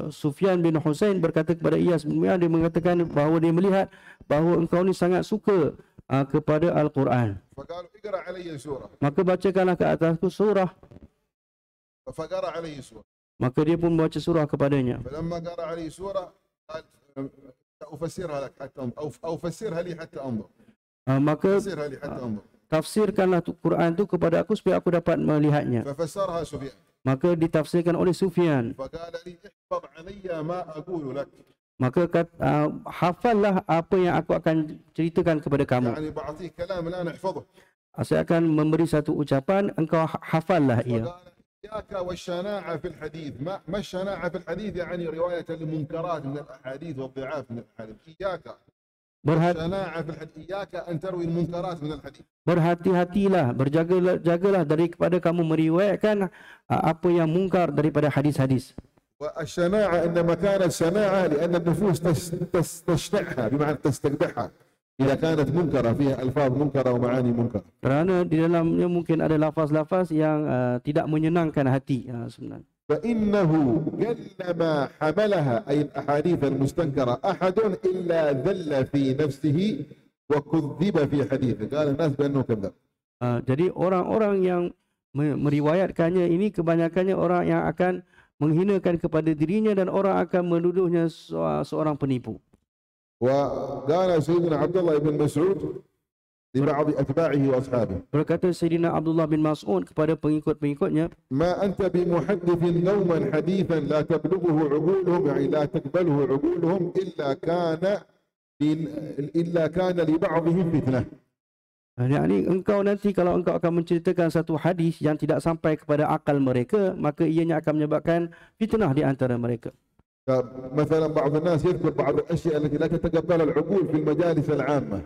Sufyan bin Husain berkata kepada Iyas bin Muawiyah, dia mengatakan bahawa dia melihat bahawa engkau ni sangat suka kepada Al-Quran. فقالوا اقرأ علي سورة. Maka bacakanlah ke atasku surah. فقرأ علي سورة. Maka dia pun membaca surah kepadanya. فلما قرأ علي سورة قال أفسرها لك حتى أو فسرها لي حتى أنظر. Maka فسرها لي حتى أنظر. tafsirkanlah Quran itu kepada aku supaya aku dapat melihatnya. ففسرها سفيان. Maka ditafsirkan oleh Sufyan. فقال لي احفظ علي ما أقول لك. Maka hafallah apa yang aku akan ceritakan kepada kamu. يعني بعطيك كلام الآن احفظه. Saya akan memberi satu ucapan, engkau hafallah ia. فقال إياك والشناعة في الحديث. ما الشناعة في الحديث؟ يعني رواية المنكرات من الأحاديث والضعاف من الأحاديث. إياك الشناعة في الحديث، إياك أن تروي المنكرات من الحديث. Berhati-hatilah, berjagalah daripada kamu meriwayatkan apa yang mungkar daripada hadis-hadis. والشناعة إنما كانت شناعة لأن النفوس تشنعها، بمعنى تستقبحها إذا كانت منكرة، فيها ألفاظ منكرة ومعاني منكرة. Kerana di dalamnya mungkin ada lafaz-lafaz yang tidak menyenangkan hati sebenarnya. فإنه قلما حملها أي الأحاديث المستنكرة أحد إلا ذل في نفسه وكذب في حديثه، قال الناس بأنه كذب. Jadi orang-orang yang meriwayatkannya ini kebanyakannya orang yang akan menghinakan kepada dirinya dan orang akan menuduhnya seorang penipu. وقال سيدنا عبد الله بن مسعود لبعض أتباعه وأصحابه. Berkata Sayyidina Abdullah bin Mas'ud kepada pengikut-pengikutnya, ما أنت بمحدث يوما حديثا لا تبلغه عقولهم، يعني لا تقبله عقولهم إلا كان لبعضهم فتنة. yakni engkau nanti kalau engkau akan menceritakan satu hadis yang tidak sampai kepada akal mereka, maka ianya akan menyebabkan fitnah di antara mereka. مثلا بعض الناس يذكر بعض الأشياء التي لا تتقبل العقول في المجالس العامة.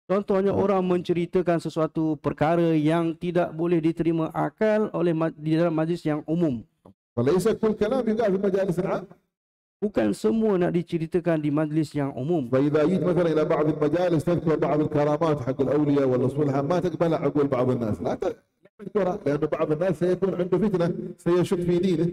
Contohnya orang menceritakan sesuatu perkara yang tidak boleh diterima akal oleh di dalam majlis yang umum. فليس كل كلام يقال في المجالس العامة. Bukan semua nak diceritakan di majlis yang umum. فإذا جيت مثلا إلى بعض المجالس تذكر بعض الكرامات حق الأولياء والأصولها، ما تقبلها عقول بعض الناس، لا تذكرها لأن بعض الناس سيكون عنده فتنة سيشك في دينه.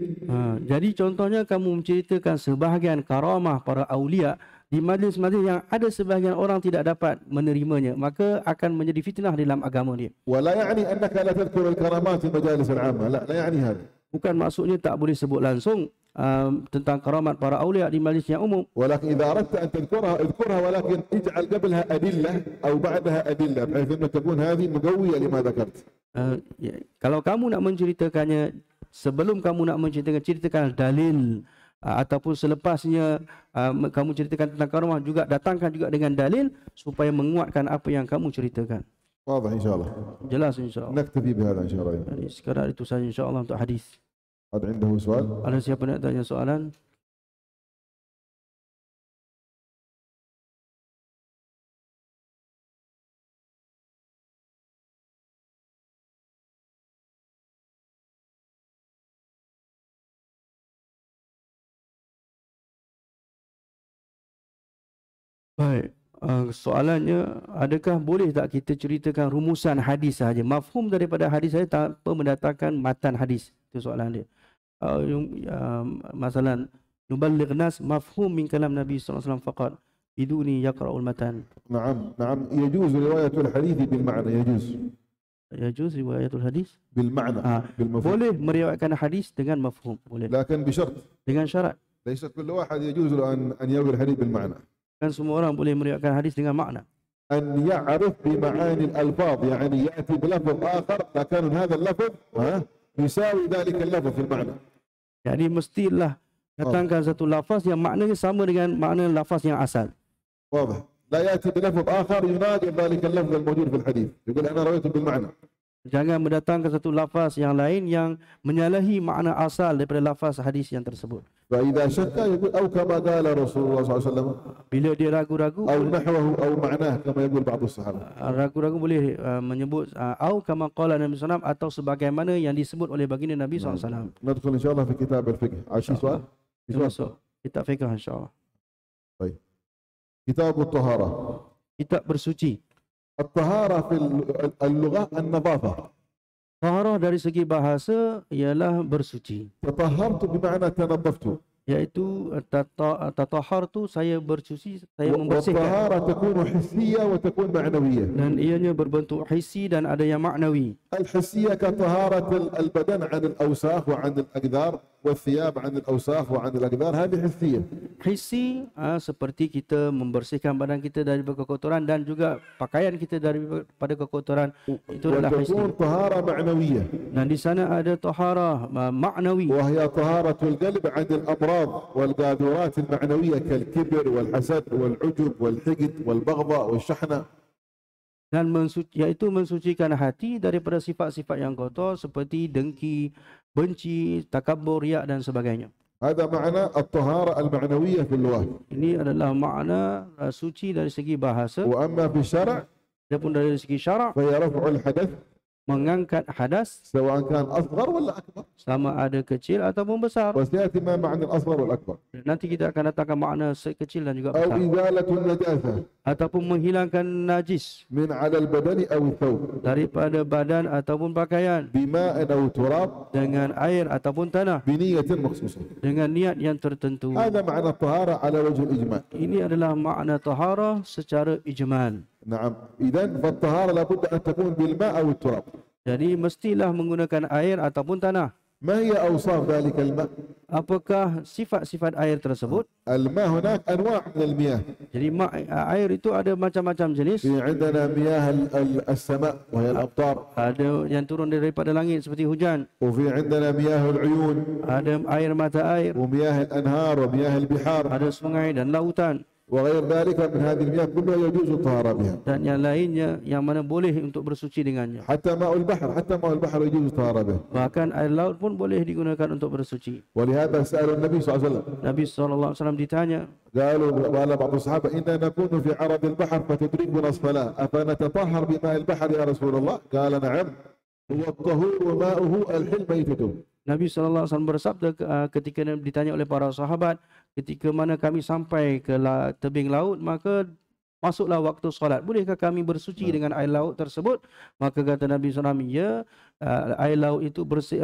Jadi contohnya kamu menceritakan sebahagian karamah para aulia di majlis-majlis yang ada sebahagian orang tidak dapat menerimanya, maka akan menjadi fitnah dalam agama dia. ولا يعني أنك لا تذكر الكرامات في المجالس العامة، لا يعني هذا. Bukan maksudnya tak boleh sebut langsung tentang karamat para aulia di majlis yang umum. ولكن إذا أردت أن تذكرها اذكرها، ولكن اجعل قبلها أدلة أو بعدها أدلة بحيث أن تكون هذه مقوية لما ذكرت. Kalau kamu nak menceritakannya, sebelum kamu nak ceritakan dalil ataupun selepasnya kamu ceritakan tentang karamah, juga datangkan juga dengan dalil supaya menguatkan apa yang kamu ceritakan. واضح إن شاء الله. Jelas insya-Allah. نكتفي بهذا إن شاء الله. Jadi sekadar itu saja insya-Allah untuk hadis. هذا عنده سؤال؟ Ada siapa nak tanya soalan? Baik. Soalannya, adakah boleh tak kita ceritakan rumusan hadis sahaja, mafhum daripada hadis saja tanpa mendatangkan matan hadis? Itu soalan dia. Masalan, nuballigh nas mafhum min kalam Nabi sallallahu alaihi wasallam faqat biduni yaqra'ul matan. نعم يجوز رواية الحديث بالمعنى، يجوز Yajuz riwayatul hadis. بالمعنى بالمفهوم. Boleh meriwayatkan hadis dengan mafhum, boleh. لكن بشرط Dengan syarat. ليس كل واحد يجوز له أن يروي الحديث بالمعنى. Kan semua orang boleh meriwayatkan hadis dengan makna. أن يعرف بمعاني الألفاظ، يعني يأتي بلفظ آخر لكن هذا اللفظ يساوي ذلك اللفظ في المعنى. Jadi mestilah datangkan satu lafaz yang maknanya sama dengan makna lafaz yang asal. واضح. لا يأتي بلفظ آخر يناقض ذلك اللفظ الموجود في الحديث، يقول أنا رويته بالمعنى. Jangan mendatangkan satu lafaz yang lain yang menyalahi makna asal daripada lafaz hadis yang tersebut. فإذا شك يقول أو كما قال رسول الله صلى الله عليه وسلم، Bila dia ragu-ragu, أو نحوه أو معناه كما يقول بعض الصحابة. ragu-ragu boleh menyebut au kama qala Nabi SAW atau sebagaimana yang disebut oleh baginda Nabi SAW. ندخل إن شاء الله في كتاب الفقه. عشي سؤال؟ في سؤال؟ Termasuk kitab fiqh insya-Allah. طيب. كتاب الطهارة. Kitab bersuci. الطهارة في اللغة النظافة. Taharah dari segi bahasa ialah bersuci. تطهرت بمعنى تنظفت. Iaitu tatahhartu, saya bersuci, saya membersihkan. والطهارة تكون حسية وتكون معنوية. Dan ianya berbentuk hissi dan ada yang maknawi. الحسية كطهارة البدن عن الأوساخ وعن الأقدار، والثياب عن الأوساخ وعن الأقدار، هذه حسية. Hissi seperti kita membersihkan badan kita dari kekotoran dan juga pakaian kita daripada kekotoran. Itu adalah hissi. وتكون طهارة معنوية. Dan di sana ada taharah maknawi. وهي طهارة القلب عن الأمراض والقاذورات المعنوية كالكبر والحسد والعجب والحقد والبغضاء والشحنة. Dan iaitu mensucikan hati daripada sifat-sifat yang kotor seperti dengki, benci, takabur, riak dan sebagainya. هذا معنى الطهارة المعنوية في اللغة. Ini adalah makna suci dari segi bahasa. وأما في الشرع Adapun dari segi syarak, فهي رفع الحدث mengangkat hadas سواء كان أصغر ولا أكبر. sama ada kecil ataupun besar. وسيأتي ما معنى الأصغر والأكبر. Nanti kita akan datangkan makna kecil dan juga أو besar. إزالة النجاسة Ataupun menghilangkan najis من على البدن أو الثوب daripada badan ataupun pakaian بماء أو تراب dengan air ataupun tanah بنية مخصوصة. dengan niat yang tertentu. هذا معنى الطهارة على وجه الإجمال. Ini adalah makna taharah secara ijmal. نعم. إذن فالطهارة لابد أن تكون بالماء أو التراب. Jadi mestilah menggunakan air ataupun tanah. ما هي أوصاف ذلك الماء؟ Apakah sifat-sifat air tersebut? الماء هناك أنواع من المياه. Jadi air itu ada macam-macam jenis. في عندنا مياه السماء وهي الأمطار. Ada yang turun daripada langit seperti hujan. وفي عندنا مياه العيون. Ada air mata air. ومياه الأنهار ومياه البحار. Ada sungai dan lautan. وغير ذلك من هذه المياه كلها يجوز الطهارة بها. Dan yang lainnya yang mana boleh untuk bersuci dengannya. حتى ماء البحر يجوز الطهارة به. Bahkan air laut pun boleh digunakan untuk bersuci. ولهذا سأل النبي صلى الله عليه وسلم. Nabi SAW ditanya, قال بعض الصحابة إنا نكون في عرض البحر فتدركنا الصلاة أفنتطهر بماء البحر يا رسول الله؟ قال نعم هو الطهور وماؤه الحل ميتته. Nabi SAW bersabda ketika ditanya oleh para sahabat, ketika mana kami sampai ke tebing laut, maka masuklah waktu solat. Bolehkah kami bersuci dengan air laut tersebut? Maka kata Nabi SAW, ya, air laut itu bersih,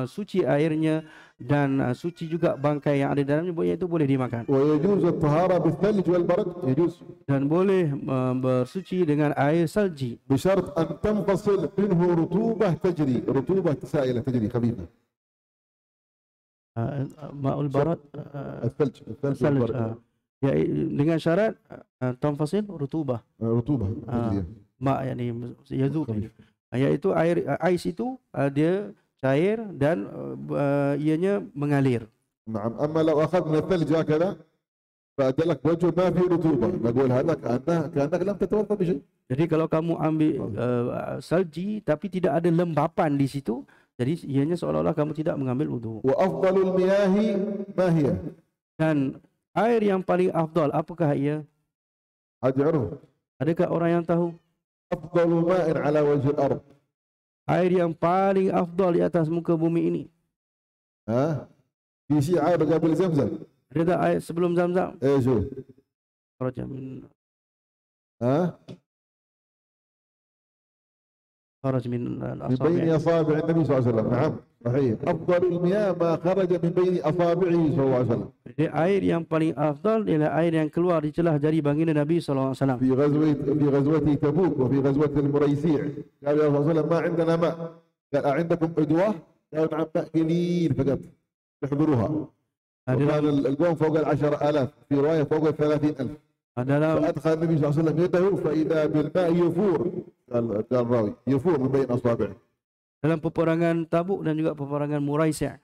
suci airnya dan suci juga bangkai yang ada dalamnya, itu boleh dimakan. ويجوز الطهارة بالثلج والبرد يجوز. Dan boleh bersuci dengan air salji. بشرط أن تنفصل منه رطوبة تجري، رطوبة سائلة تجري خفيفة. Ma'ul barat, الثلج والبرد. Ya, dengan syarat tanfasil rutubah. رطوبة تجري. Ma yakni yazub. Iaitu air ais itu dia cair dan ianya mengalir. نعم. أما لو أخذنا الثلج هكذا فأدلك وجه ما في رطوبة نقول هذا كأنك لم تتوضأ بشيء. Jadi kalau kamu ambil salji tapi tidak ada lembapan di situ, jadi ianya seolah-olah kamu tidak mengambil wudu. وأفضل المياه ما هي؟ Dan air yang paling afdal apakah ia? أجعله. Adakah orang yang tahu? أفضل ماء على وجه الأرض. Air yang paling afdal di atas muka bumi ini. في شيء عارف قبل زمزم. Ada tak air sebelum Zam-Zam? شو؟ Kharaja min بين أصابع النبي صلى الله عليه وسلم. نعم. صحيح. أفضل المياه ما خرج من بين أصابعه صلى الله عليه وسلم. Jadi air yang paling afdal ialah air yang keluar di celah jari baginda Nabi SAW. في غزوة تبوك وفي غزوة المريسيع قال يا رسول الله صلى الله عليه وسلم ما عندنا ماء، قال أعندكم أدوة؟ قالوا نعم ماء قليل فقط تحضروها. وكان القوم فوق 10,000 في رواية فوق 30,000. فأدخل النبي صلى الله عليه وسلم يده فإذا بالماء يفور، قال راوي يفور من بين أصابعه. Dalam peperangan Tabuk dan juga peperangan Muraisi',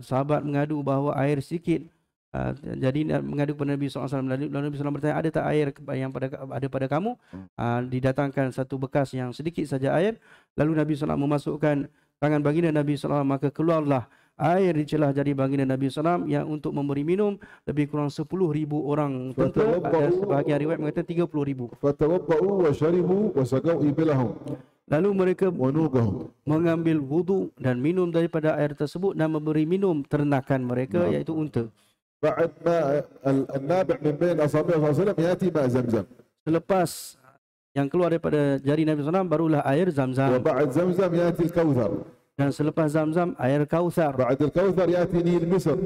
sahabat mengadu bahawa air sedikit. Jadi mengadu kepada Nabi SAW. Lalu Nabi SAW bertanya, ada tak air yang ada pada kamu? Didatangkan satu bekas yang sedikit saja air. Lalu Nabi SAW memasukkan tangan baginda Nabi SAW, maka keluarlah air di celah jari baginda Nabi SAW yang untuk memberi minum lebih kurang 10,000 orang tentera. Ada sebahagian riwayat mengatakan 30,000. فتوضؤوا وشربوا وسقوا إبلهم. Lalu mereka ونوقهم. mengambil wudu dan minum daripada air tersebut dan memberi minum ternakan mereka, iaitu unta. بعد ما النابع من بين أصابعه صلى الله عليه وسلم يأتي ماء زمزم. Selepas yang keluar daripada jari Nabi SAW barulah air Zamzam. وبعد زمزم يأتي الكوثر. Dan selepas Zamzam air Kautsar. بعد الكوثر يأتي نيل مصر.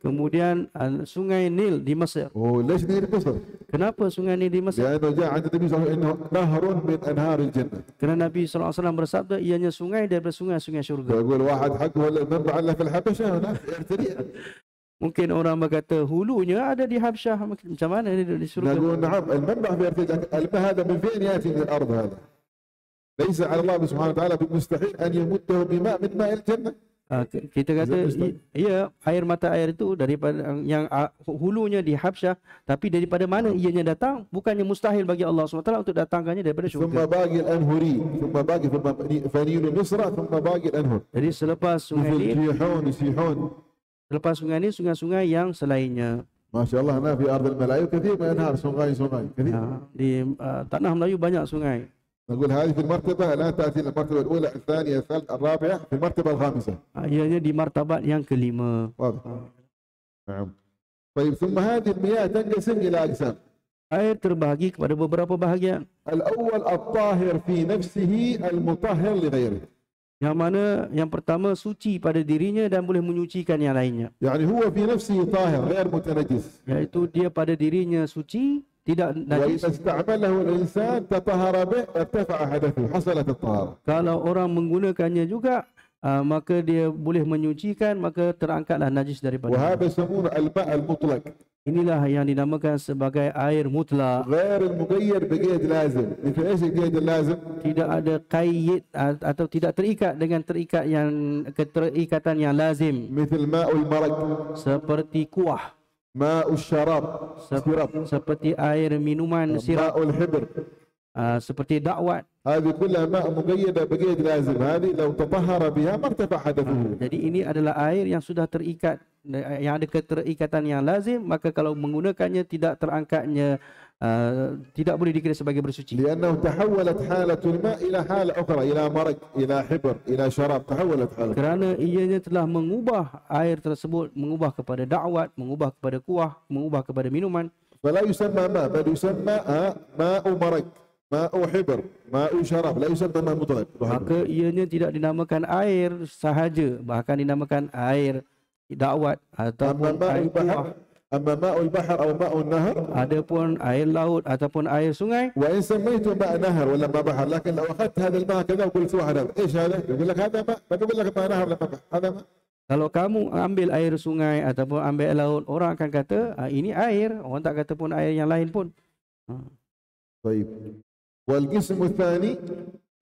Kemudian sungai Nil di Mesir. وليش نيل مصر؟ Kenapa sungai Nil di Mesir? لأنه جاء عند النبي صلى الله عليه وسلم إنه نهر من أنهار الجنة. Kerana Nabi SAW bersabda ianya sungai daripada sungai-sungai syurga. فيقول واحد حقه المنبع إلا في الحبشة هناك يرتدي. Mungkin orang berkata hulunya ada di Habsyah, macam mana di syurga? نقول نعم المنبع في يرتدي. الماء هذا من فين يأتي؟ من الأرض هذا. ليس على الله سبحانه وتعالى بمستحيل أن يمده بماء من ماء الجنة. Kita kata ya, air mata air itu daripada yang hulunya di Habsyah, tapi daripada mana ianya datang bukannya mustahil bagi Allah SWT untuk datangkannya daripada ثم syurga. باقي الأنهري ثم باقي فنيل مصر ثم باقي الأنهر. Jadi selepas sungai مثل Nil, جيحون يسيحون. selepas sungai Nil, sungai-sungai yang selainnya. ما شاء الله هنا في أرض الملايين كثير من أنهار سونغاي كثير. Di tanah Melayu banyak sungai. نقول هذه في المرتبة لا تأتي المرتبة الأولى الثانية الثالثة الرابعة في المرتبة الخامسة. Ianya di martabat yang kelima. واضح. نعم. طيب ثم هذه المياه تنقسم إلى أقسام. Air terbahagi kepada beberapa bahagian. الأول الطاهر في نفسه المطهر لغيره. Yang mana yang pertama suci pada dirinya dan boleh menyucikan yang lainnya. يعني هو في نفسه طاهر غير متنجس. Yaitu dia pada dirinya suci, tidak najis. وإذا استعمله الإنسان تطهر به ارتفع حدثه حصلت الطهارة. Kalau orang menggunakannya juga, maka dia boleh menyucikan, maka terangkatlah najis daripada. وهذا يسمونه الماء المطلق. Inilah yang dinamakan sebagai air mutlak. غير المقيد بقيد لازم. مثل ايش القيد اللازم؟ Tidak ada kait atau tidak terikat dengan keterikatan yang lazim. مثل ماء المرق. Seperti kuah, ماء الشراب. seperti air minuman sirap, ماء الحبر. seperti dakwat. هذه كلها ماء مقيدة بقيد لازم. هذه لو تطهر بها ما ارتفع حدثه. Jadi ini adalah air yang sudah terikat, yang ada keterikatan yang lazim, maka kalau menggunakannya tidak terangkatnya, tidak boleh dikira sebagai bersuci. لأنه تحولت حالة الماء إلى حالة أخرى، إلى مرق، إلى حبر، إلى شراب، تحولت حالة. Kerana ianya telah mengubah air tersebut, mengubah kepada dakwat, mengubah kepada kuah, mengubah kepada minuman. فلا يسمى ماء بل يسمى ماء مرق، ماء حبر، ماء شراب، لا يسمى ماء مطلق. Maka ianya tidak dinamakan air sahaja, bahkan dinamakan air dakwat ataupun air kuah. أما ماء البحر أو ماء النهر. Adapun air laut ataupun air sungai. وإن سميته ماء نهر ولا ماء بحر، لكن لو أخذت هذا الماء كذا وقلت واحد هذا إيش هذا؟ يقول لك هذا ماء، ما بيقول لك ماء نهر ولا ماء بحر، هذا ماء. Kalau kamu ambil air sungai ataupun ambil air laut, orang akan kata ini air, orang tak kata pun air yang lain pun. طيب. والقسم الثاني.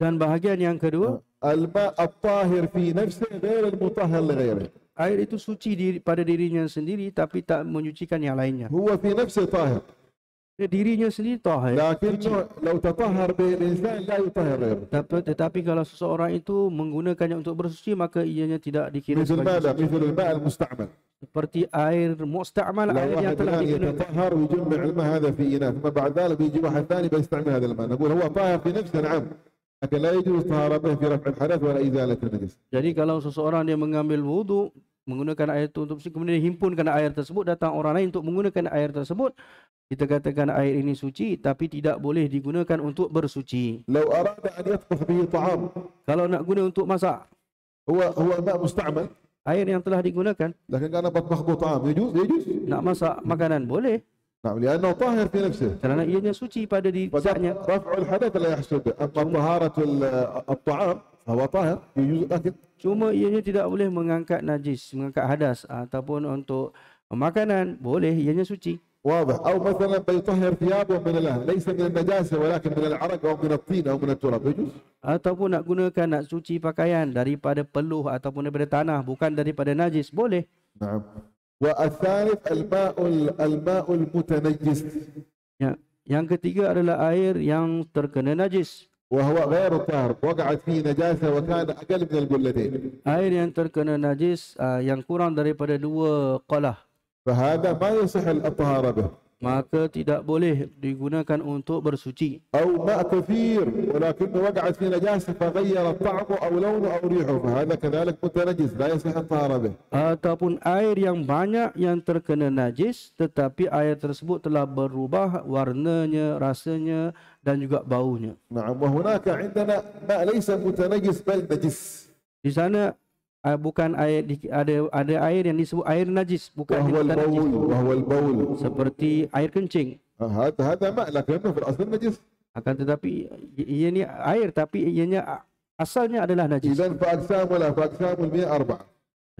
Dan bahagian yang kedua, الماء الطاهر في نفسه غير المطهر لغيره. air itu suci pada dirinya sendiri tapi tak menyucikan yang lainnya. هو في نفسه طاهر. Dirinya sendiri tahir. لكنه لو تطهر به الإنسان لا يطهر غيره. Tetapi kalau seseorang itu menggunakannya untuk bersuci, maka ianya tidak dikira مثل sebagai ماذا؟ bersuci. مثل الماء المستعمل. Seperti air musta'mal, لو air yang واحد telah الآن digunakan. يتطهر ويجمع الماء هذا في إناء، ثم بعد ذلك يجي واحد ثاني بيستعمل هذا الماء، نقول هو طاهر في نفسه نعم، لكن لا يجوز طهارة به في رفع الحدث ولا إزالة النجس. Jadi kalau seseorang dia mengambil wudu, menggunakan air itu untuk bersuci, kemudian himpunkan air tersebut, datang orang lain untuk menggunakan air tersebut, kita katakan air ini suci tapi tidak boleh digunakan untuk bersuci. لو أراد أن يطبخ به طعام. Kalau nak guna untuk masak. هو ماء مستعمل air yang telah digunakan, لكن كان بطبخ به طعام يجوز nak masak makanan boleh, نعم لأنه طاهر في نفسه. kerana ianya suci pada diri zatnya. رفع الحدث لا يحصل به. أما طهارة الطعام فهو طاهر يجوز الأكل. Cuma ianya tidak boleh mengangkat najis, mengangkat hadas, ataupun untuk makanan boleh, ianya suci. واضح. أو مثلا بيطهر ثيابه من ليس من النجاسة ولكن من العرق أو من الطين أو من التراب يجوز. Ataupun nak gunakan, nak suci pakaian daripada peluh ataupun daripada tanah, bukan daripada najis, boleh. نعم. والثالث الماء المتنجس. Ya. Yang ketiga adalah air yang terkena najis. وهو غير الطاهر وقعت فيه نجاسة وكان أقل من القلتين. Air yang terkena najis yang kurang daripada 2 qalah, فهذا ما يصح الطهارة به. maka tidak boleh digunakan untuk bersuci. أو ماء كثير ولكنه وقعت فيه نجاسة فغير طعمه أو لونه أو ريحه فهذا كذلك متنجس لا يصح الطهارة به. Ataupun air yang banyak yang terkena najis, tetapi air tersebut telah berubah warnanya, rasanya dan juga baunya. نعم. وهناك عندنا ماء ليس متنجس بل نجس. Di sana bukan air, ada air yang disebut air najis, bukan najis, وهو البول seperti air kencing. هذا ماء لكنه في الأصل نجس. Akan tetapi ia ni air, tapi ianya asalnya adalah najis. إذن فأقسام المياه 4.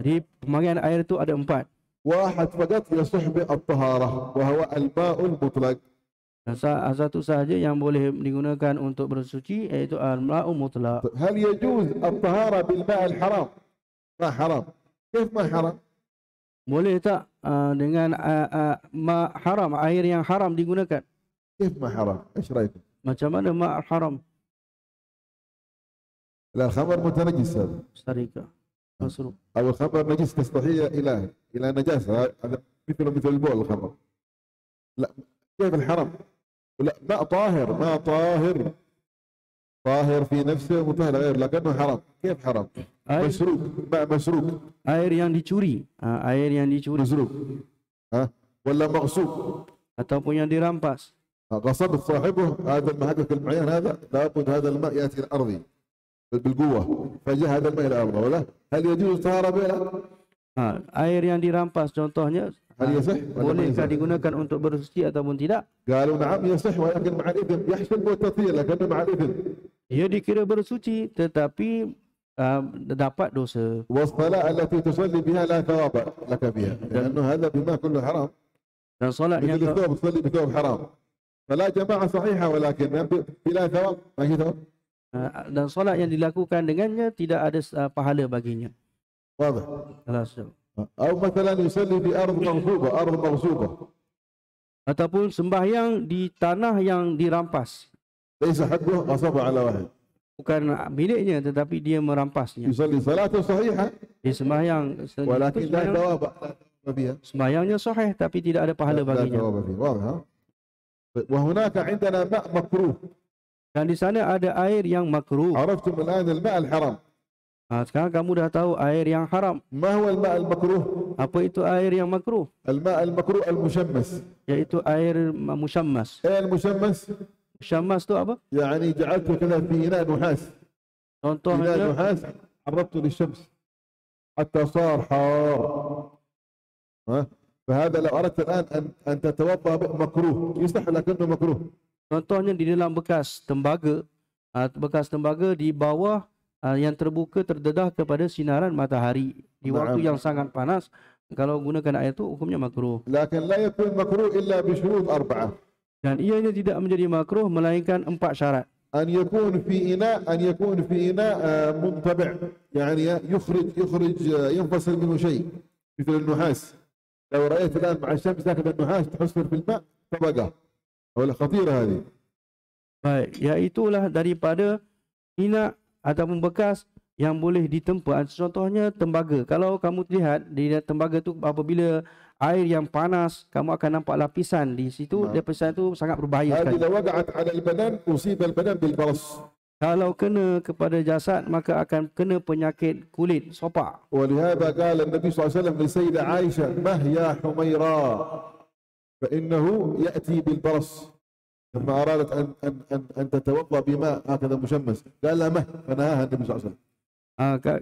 Jadi pembagian air itu ada 4. واحد فقط يصح به الطهارة وهو الماء المطلق. Satu sahaja yang boleh digunakan untuk bersuci, iaitu al-ma'u mutlaq. هل يجوز الطهارة بالماء الحرام؟ ما حرام. كيف ما حرام؟ Boleh tak dengan ma haram, air yang haram digunakan? كيف ما حرام؟ ايش رايكم؟ Macam mana ma haram? لا الخمر متنجس هذا. Sarika. Masruh. او الخمر نجس تستحيل الى نجاسة هذا مثل البول الخمر. لا كيف الحرام؟ لا ماء طاهر طاهر في نفسه مطهر غير لكنه حرام. كيف حرام؟ مسروق ماء مسروق. Air yang dicuri. Air yang dicuri. مسروق. ولا مغصوب. Ataupun yang dirampas. غصب صاحبه هذا الماء المعيان هذا لابد هذا الماء ياتي الارضي بالقوه فجاء هذا الماء الى الارض ولا هل يجوز الطهاره به؟ Air yang dirampas contohnya هل يصح؟ bolehkah digunakan untuk bersuci ataupun tidak? قالوا نعم يصح ولكن مع الاثم يحصل به التطهير لكنه مع الاثم. Ia dikira bersuci tetapi dapat dosa. والصلاه التي تصلي بها لا ثواب لك فيها لانه هذا بما كله حرام. Dan solat yang مثل الثوب تصلي بثوب حرام. فلا جماعه صحيحه ولكن بلا ثواب ما هي ثواب. dan solat yang dilakukan dengannya tidak ada pahala baginya. واضح. أو مثلا يصلي في أرض مغصوبة. Ataupun sembahyang di tanah yang dirampas. ليس حقه غصب على واحد. Bukan miliknya tetapi dia merampasnya. يصلي صلاة صحيحة. Dia sembahyang ولكن لا ثواب فيها. Sembahyangnya sahih tapi tidak ada pahala baginya. لا ثواب فيه. واضح. وهناك عندنا ماء مكروه. Dan di sana ada air yang makruh. عرفتم الآن الماء الحرام. Sekarang kamu dah tahu air yang haram. ما هو الماء المكروه؟ Apa itu air yang makruh? الماء المكروه المشمس. Yaitu air musyammas. ايه المشمس؟ Musyammas tu apa? يعني جعلته كذا في إناء نحاس. إناء Contohnya نحاس عرضته للشمس حتى صار حار. فهذا لو أردت الآن أن تتوضأ به مكروه يصح لكنه مكروه. Contohnya di dalam bekas tembaga. Bekas tembaga di bawah yang terbuka terdedah kepada sinaran matahari di waktu yang sangat panas. Kalau gunakan air itu hukumnya makruh. لكن لا يكون مكروه إلا بشروط 4. Dan ianya tidak menjadi makruh melainkan 4 syarat. أن يكون في إناء منطبع يعني يخرج ينفصل منه شيء مثل النحاس. لو رأيت الآن مع الشمس هكذا النحاس تحصل في الماء طبقة ولا خطيرة هذه. Baik, iaitulah daripada inak ataupun bekas yang boleh ditempa. Contohnya tembaga. Kalau kamu lihat di tembaga tu apabila air yang panas, kamu akan nampak lapisan di situ. Lapisan itu sangat berbahaya sekali. هذه لو وقعت على البدن أصيب البدن بالبرص. Kalau kena kepada jasad maka akan kena penyakit kulit, sopak. ولهذا قال النبي صلى الله عليه وسلم للسيدة عائشة مه يا حميراء فإنه يأتي بالبرص. لما أرادت أن تتوضأ بماء هكذا مشمس قال لها مه فنهاها النبي صلى الله عليه وسلم.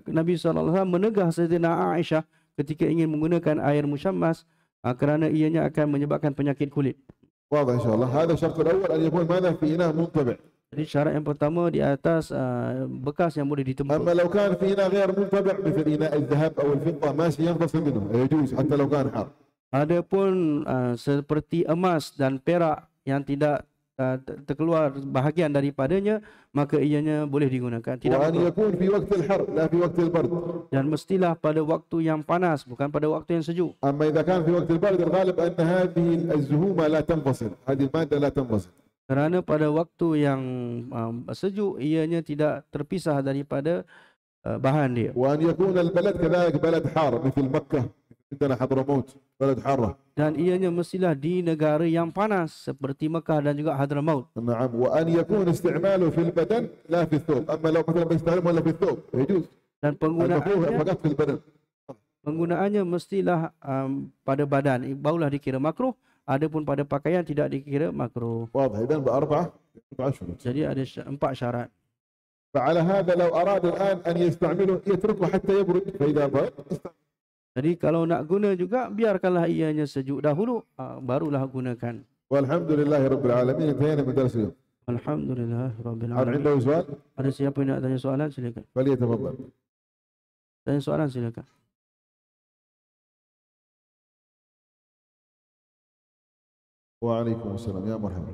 Nabi SAW menegah Sayyidina Aisyah ketika ingin menggunakan air musyammas kerana ianya akan menyebabkan penyakit kulit. واضح إن شاء الله. هذا الشرط الأول أن يكون ماذا في إناء منطبع. Jadi syarat yang pertama di atas bekas yang boleh ditempuk. أما لو كان في إناء غير منطبع مثل إناء الذهب أو الفضة ماشي ينفصل منه يجوز حتى لو كان حار. Adapun seperti emas dan perak yang tidak terkeluar bahagian daripadanya, maka ianya boleh digunakan. Tidak وأن makruh. يكون في وقت الحر لا في وقت البرد. Dan mestilah pada waktu yang panas, bukan pada waktu yang sejuk. أما إذا كان في وقت البرد الغالب أن هذه الزهومة لا تنفصل، هذه المادة لا تنفصل. Kerana pada waktu yang sejuk, ianya tidak terpisah daripada bahan dia. وأن يكون البلد كذلك بلد حار مثل مكة عندنا حضرموت بلد حارة. Dan ianya mestilah di negara yang panas seperti Mekah dan juga Hadramaut. نعم. وأن يكون استعماله في البدن لا في الثوب. أما لو مثلا بيستعمله ولا في الثوب يجوز. Dan المكروه فقط في البدن. penggunaannya mestilah pada badan, barulah dikira makruh. Adapun pada pakaian tidak dikira makruh. واضح. إذن بأربعة شروط. Jadi ada 4 syarat. فعلى هذا لو أراد الآن أن يستعمله يتركه حتى يبرد فإذا برد. Jadi kalau nak guna juga, biarkanlah ianya sejuk dahulu, barulah gunakan. والحمد لله رب العالمين. انتهينا من درس اليوم. Alhamdulillah Rabbil هل Alamin. عنده سؤال؟ Ada siapa yang nak tanya soalan, silakan. فليتفضل. Tanya soalan, silakan. وعليكم السلام يا مرحبا.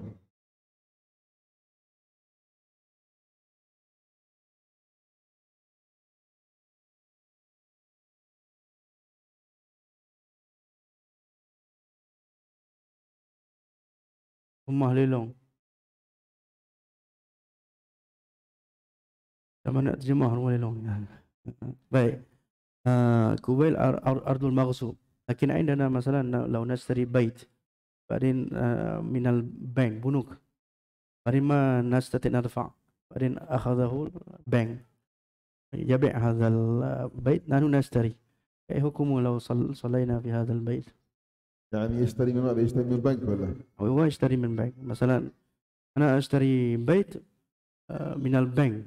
Rumah lelong. Macam mana nak terjemah rumah lelong? Baik. Kuwail ardul maghsub. Lakin عندنا مثلا لو نشتري بيت بعدين من البنك بنوك بعدين ما نستطيع ندفع بعدين أخذه بنك يبيع هذا البيت نحن نشتري. أي حكم لو صلينا في هذا البيت؟ يعني يشتري من ماذا؟ يشتري من البنك ولا؟ هو يشتري من بنك. مثلا أنا أشتري بيت من البنك.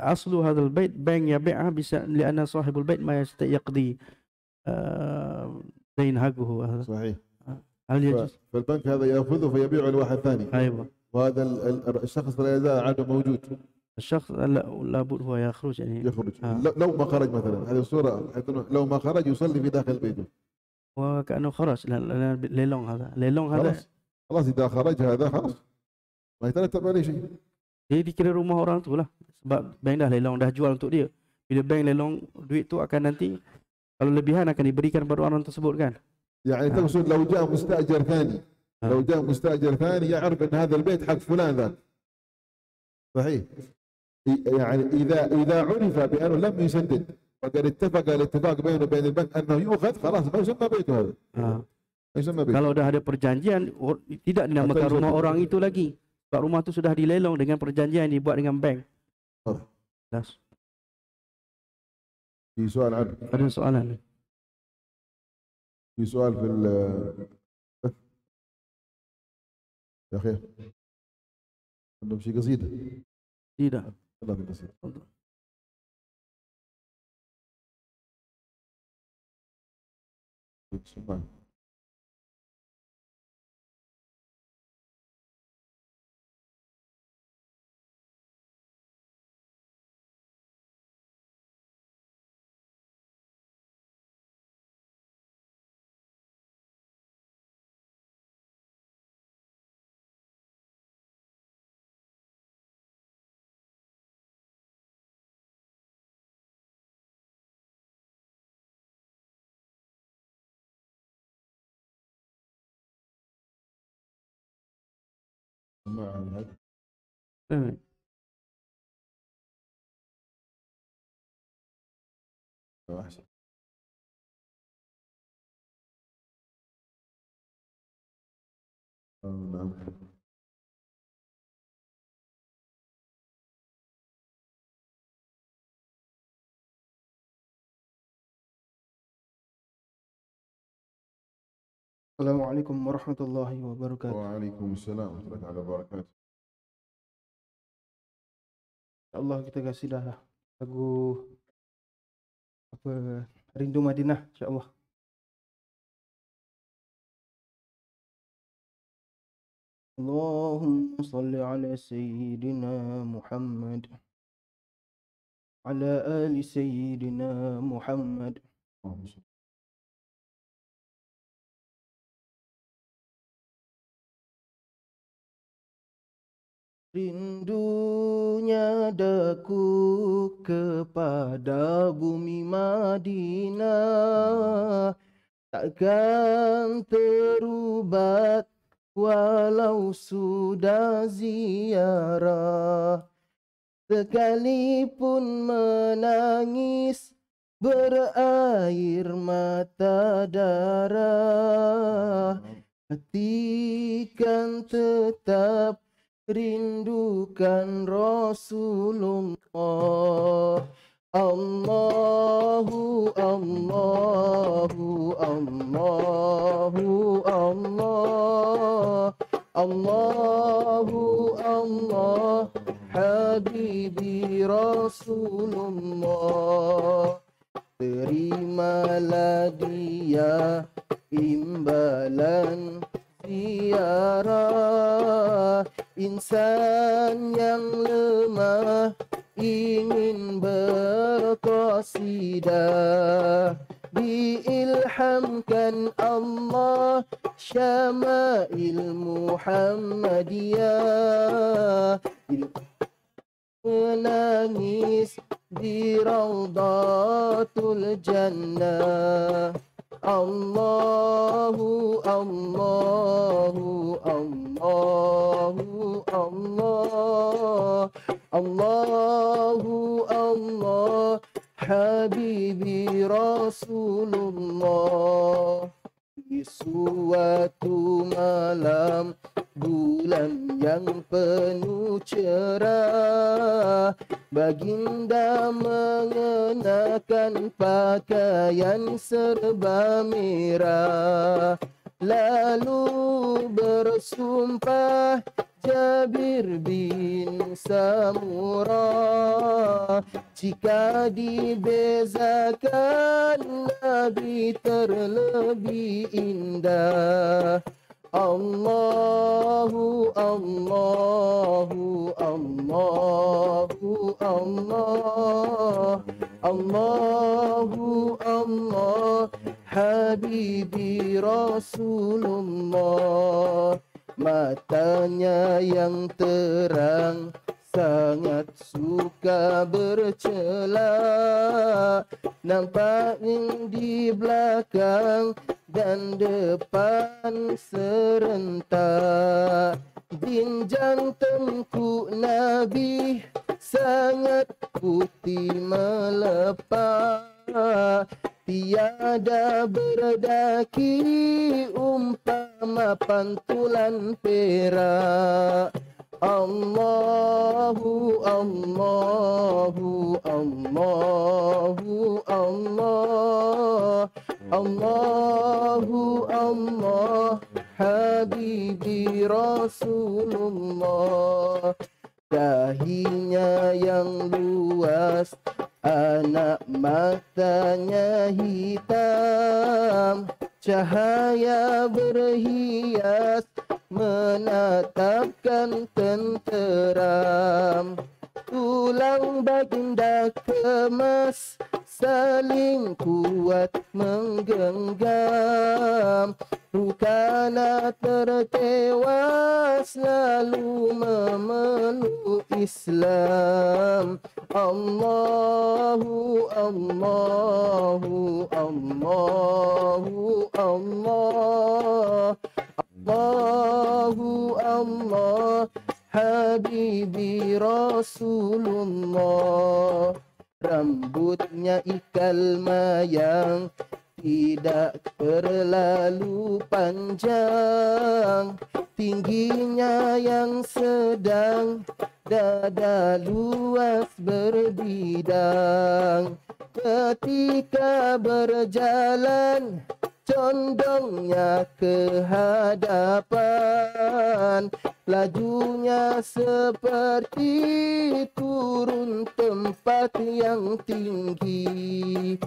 أصل هذا البيت بنك يبيعها لأن صاحب البيت ما يقضي دين حقه. صحيح. هل يجوز؟ فالبنك هذا يأخذه فيبيعه لواحد ثاني. أيوة. وهذا الشخص لا يزال عنده موجود. الشخص لابد هو يخرج يعني. يخرج. لو ما خرج مثلا هذه الصورة لو ما خرج يصلي في داخل بيته. وكأنه خرج ليلون هذا. ليلون هذا. خلاص إذا خرج هذا خلاص ما يترتب عليه شيء. Jadi dikira rumah orang tu lah. Sebab bank dah lelong, dah jual untuk dia. Bila bank lelong, duit tu akan nanti kalau lebihan akan diberikan kepada orang tersebut kan. يعني تقصد لو جاء مستأجر ثاني لو جاء مستأجر ثاني يعرف أن هذا البيت حق فلان ذاك. صحيح. يعني إذا عرف بأنه لم يسدد وقد اتفق الاتفاق بينه وبين البنك أنه يؤخذ خلاص ما يسمى بيته هذا. ما يسمى بيته. Kalau dah ada perjanjian, tidak dinamakan rumah orang itu lagi. Sebab rumah tu sudah dilelong dengan perjanjian yang dibuat dengan bank. Jelas. في سؤال عنه. Ada soalan? في سؤال في يا أخي عندهم شيء قصيدة. Tidak. الله في قصيدة. سبحان. أحسن. نعم. Assalamualaikum warahmatullahi wabarakatuh. وعليكم السلام ورحمة الله وبركاته. Allah kita kasih dah lagu apa, Rindu Madinah, insya-Allah. Allahumma salli ala sayyidina Muhammad, ala ali sayyidina Muhammad. Rindunya daku kepada bumi Madinah, takkan terubat walau sudah ziarah. Sekalipun menangis berair mata darah, hati kan tetap rindukan Rasulullah. Allahu Allahu Allahu Allah, Allahu Allah, Habibi Rasulullah. Terimalah dia imbalan ziarah, insan yang lemah ingin berqasidah. Diilhamkan Allah syama'il Muhammadiyah, menangis di Raudhatul Jannah. Allahu Allahu Allahu Allah, Allahu Allah, Habibi Rasulullah. Di suatu malam bulan yang penuh cerah, baginda mengenakan pakaian serba merah. Lalu bersumpah Jabir bin Samurah, jika dibezakan Nabi terlebih indah. Allahu Allahu Allahu Allah, Allahu Allah, Habibi Rasulullah. Matanya yang terang sangat suka bercela, nampak di belakang dan depan serentak. Jinjang tengkuk Nabi sangat putih melepas, tiada berdaki umpama pantulan perak. Allahu Allahu Allahu Allah, Allahu Allah, Habibi Rasulullah. Dahinya yang luas, anak matanya hitam, cahaya berhias menatapkan tenteram. Tulang baginda kemas saling kuat menggenggam, Rukana tertewas lalu memeluk Islam. Allahu Allahu Allahu Allah, Allahu Allah, Habibi Rasulullah. Rambutnya ikal mayang, tidak terlalu panjang, tingginya yang sedang, dada luas berbidang. Ketika berjalan condongnya ke hadapan, lajunya seperti turun tempat yang tinggi.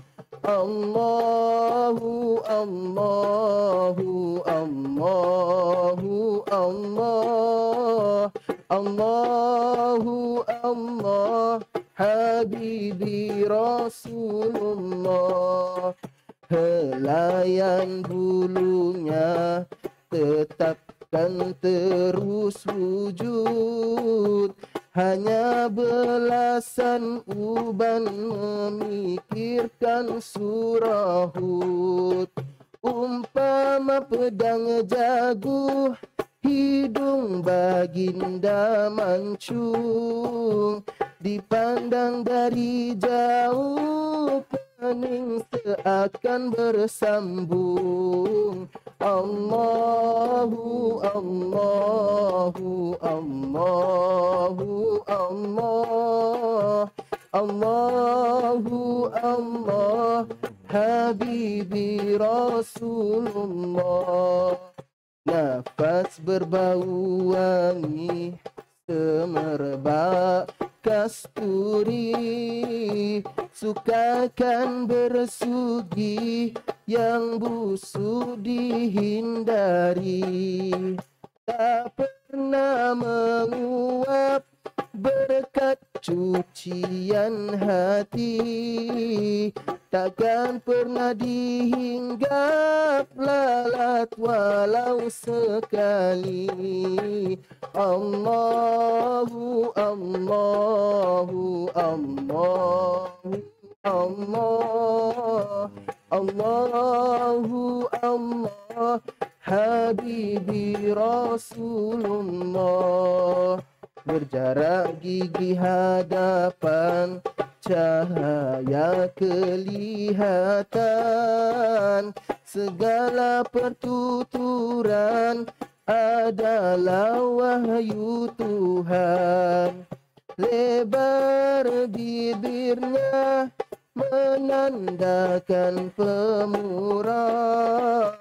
Allahu Allahu Allahu Allah, Allahu Allah, Habibi Rasulullah. Helaian bulunya tetapkan terus wujud, hanya belasan uban memikirkan surah Hud. Umpama pedang jaguh, hidung baginda mancung, dipandang dari jauh pening seakan bersambung. Allahu Allahu Allahu Allah, Allahu Allah, Habibi Rasulullah. Nafas berbau wangi semerbak kasturi, sukakan bersugi yang busuk dihindari. Tak pernah menguap berkat cucian hati, takkan pernah dihinggap lalat walau sekali. Allahu Allahu Allahu Allah, Allahu Allah, Habibi Rasulullah. Berjarak gigi hadapan, cahaya kelihatan, segala pertuturan adalah wahyu Tuhan. Lebar bibirnya menandakan pemurah,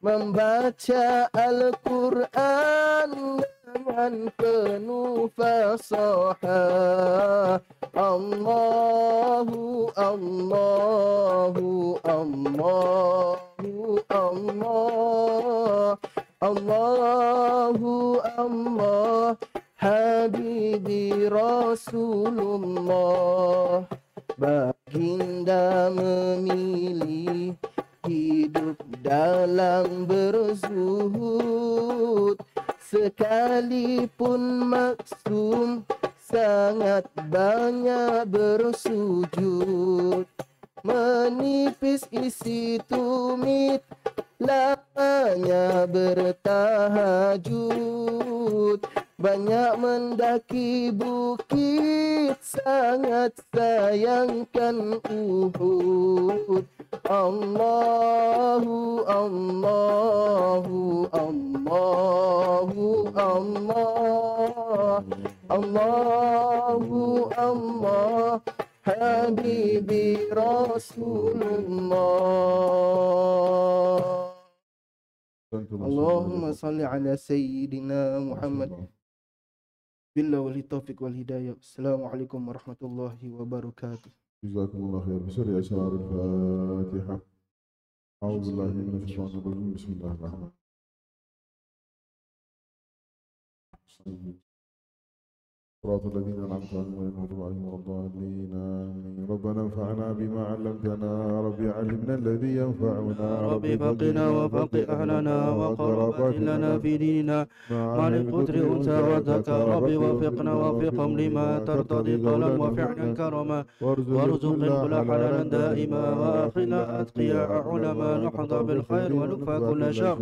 membaca Al-Quran dengan penuh fasahah. Allahu Allahu Allahu Allah, Allahu Allah, Habibi Rasulullah. Baginda memilih hidup dalam berzuhud, sekalipun maksum sangat banyak bersujud. Menipis isi tumit, lamanya bertahajud, banyak mendaki bukit, sangat sayangkan Uhud. Allahu Allahu Allahu Allah, Allahu Allah, Habibi Rasulullah. Allahumma salli ala Sayyidina Muhammad. Billah wal taufiq wal hidayah. Assalamualaikum warahmatullahi wabarakatuh. Jazakumullah khair. Bisri asrar al-Fatihah. A'udzu billahi minash shaitanir rajim. Bismillahirrahmanirrahim. صراط الذين أنعمت عليهم غير المغضوب عليهم ولا الضالين آمين. ربنا انفعنا بما علمتنا، ربي علمنا الذي ينفعنا، ربي فقنا وفقه أهلنا وقربات لنا في ديننا مع القدر أنثى وذكى. ربي وفقنا وفقهم لما ترتضي قولا وفعلا كرما، وارزق القبل حلالا دائما، وآخنا أتقياء علما نحظى بالخير ونكفى كل شر.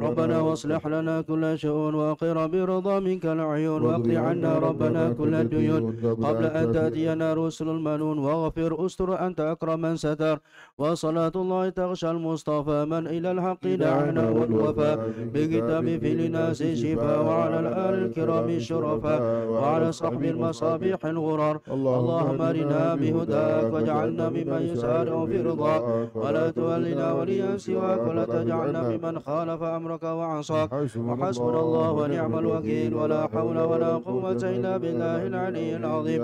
ربنا واصلح لنا كل شؤون، وأقر برضا منك العيون، واقض عنا ربنا لنا كل الديون قبل أن تأتينا رسل المنون واغفر أستر أنت أكرم من ستر وصلاة الله تغشى المصطفى من إلى الحق دعنا والوفاء بكتاب في للناس شفاء وعلى الآل الكرام الشرفاء وعلى صحب المصابيح الغرار اللهم أرنا بهداك واجعلنا ممن يسارع في رضاك ولا تولنا وليا سواك ولا تجعلنا ممن خالف أمرك وعصاك وحسبنا الله ونعم الوكيل ولا حول ولا قوة إلا بالله العلي العظيم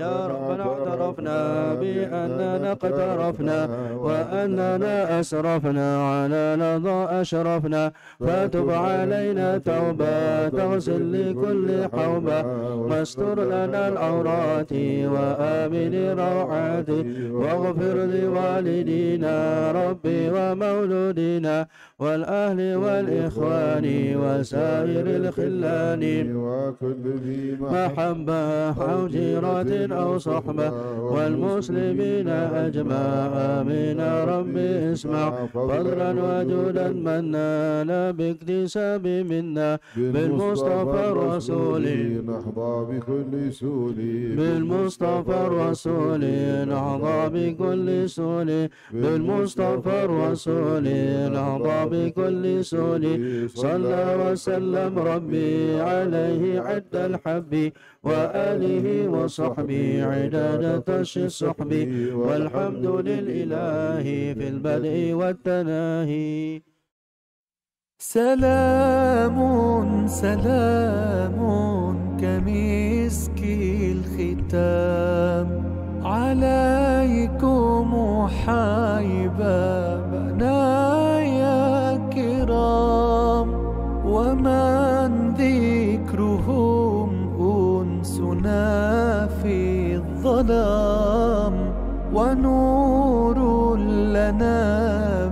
يا ربنا اعترفنا بأننا اقترفنا وأننا أسرفنا على لظى أشرفنا فتب علينا توبة تغسل لكل حوبة واستر لنا العورات وآمن روعات واغفر لوالدينا ربي ومولودينا والأهل والإخوان وسائر الخلان وكل ذي محبة أو جيرة أو صحبة والمسلمين أجمع آمين ربي اسمع فضلا وجودا منا باكتساب منا بالمصطفى الرسول نحظى بكل سول بالمصطفى الرسول نحظى بكل سول بالمصطفى الرسول نحظى بكل سول صلى وسلم ربي عليه عد الحب وآله وصحبه عداد تش الصحب والحمد للإله في البدء والتناهي سلام سلام كمسك الختام عليكم حيبا بنايا كرام ومن ذكرهم أنسنا في الظلام ونور لنا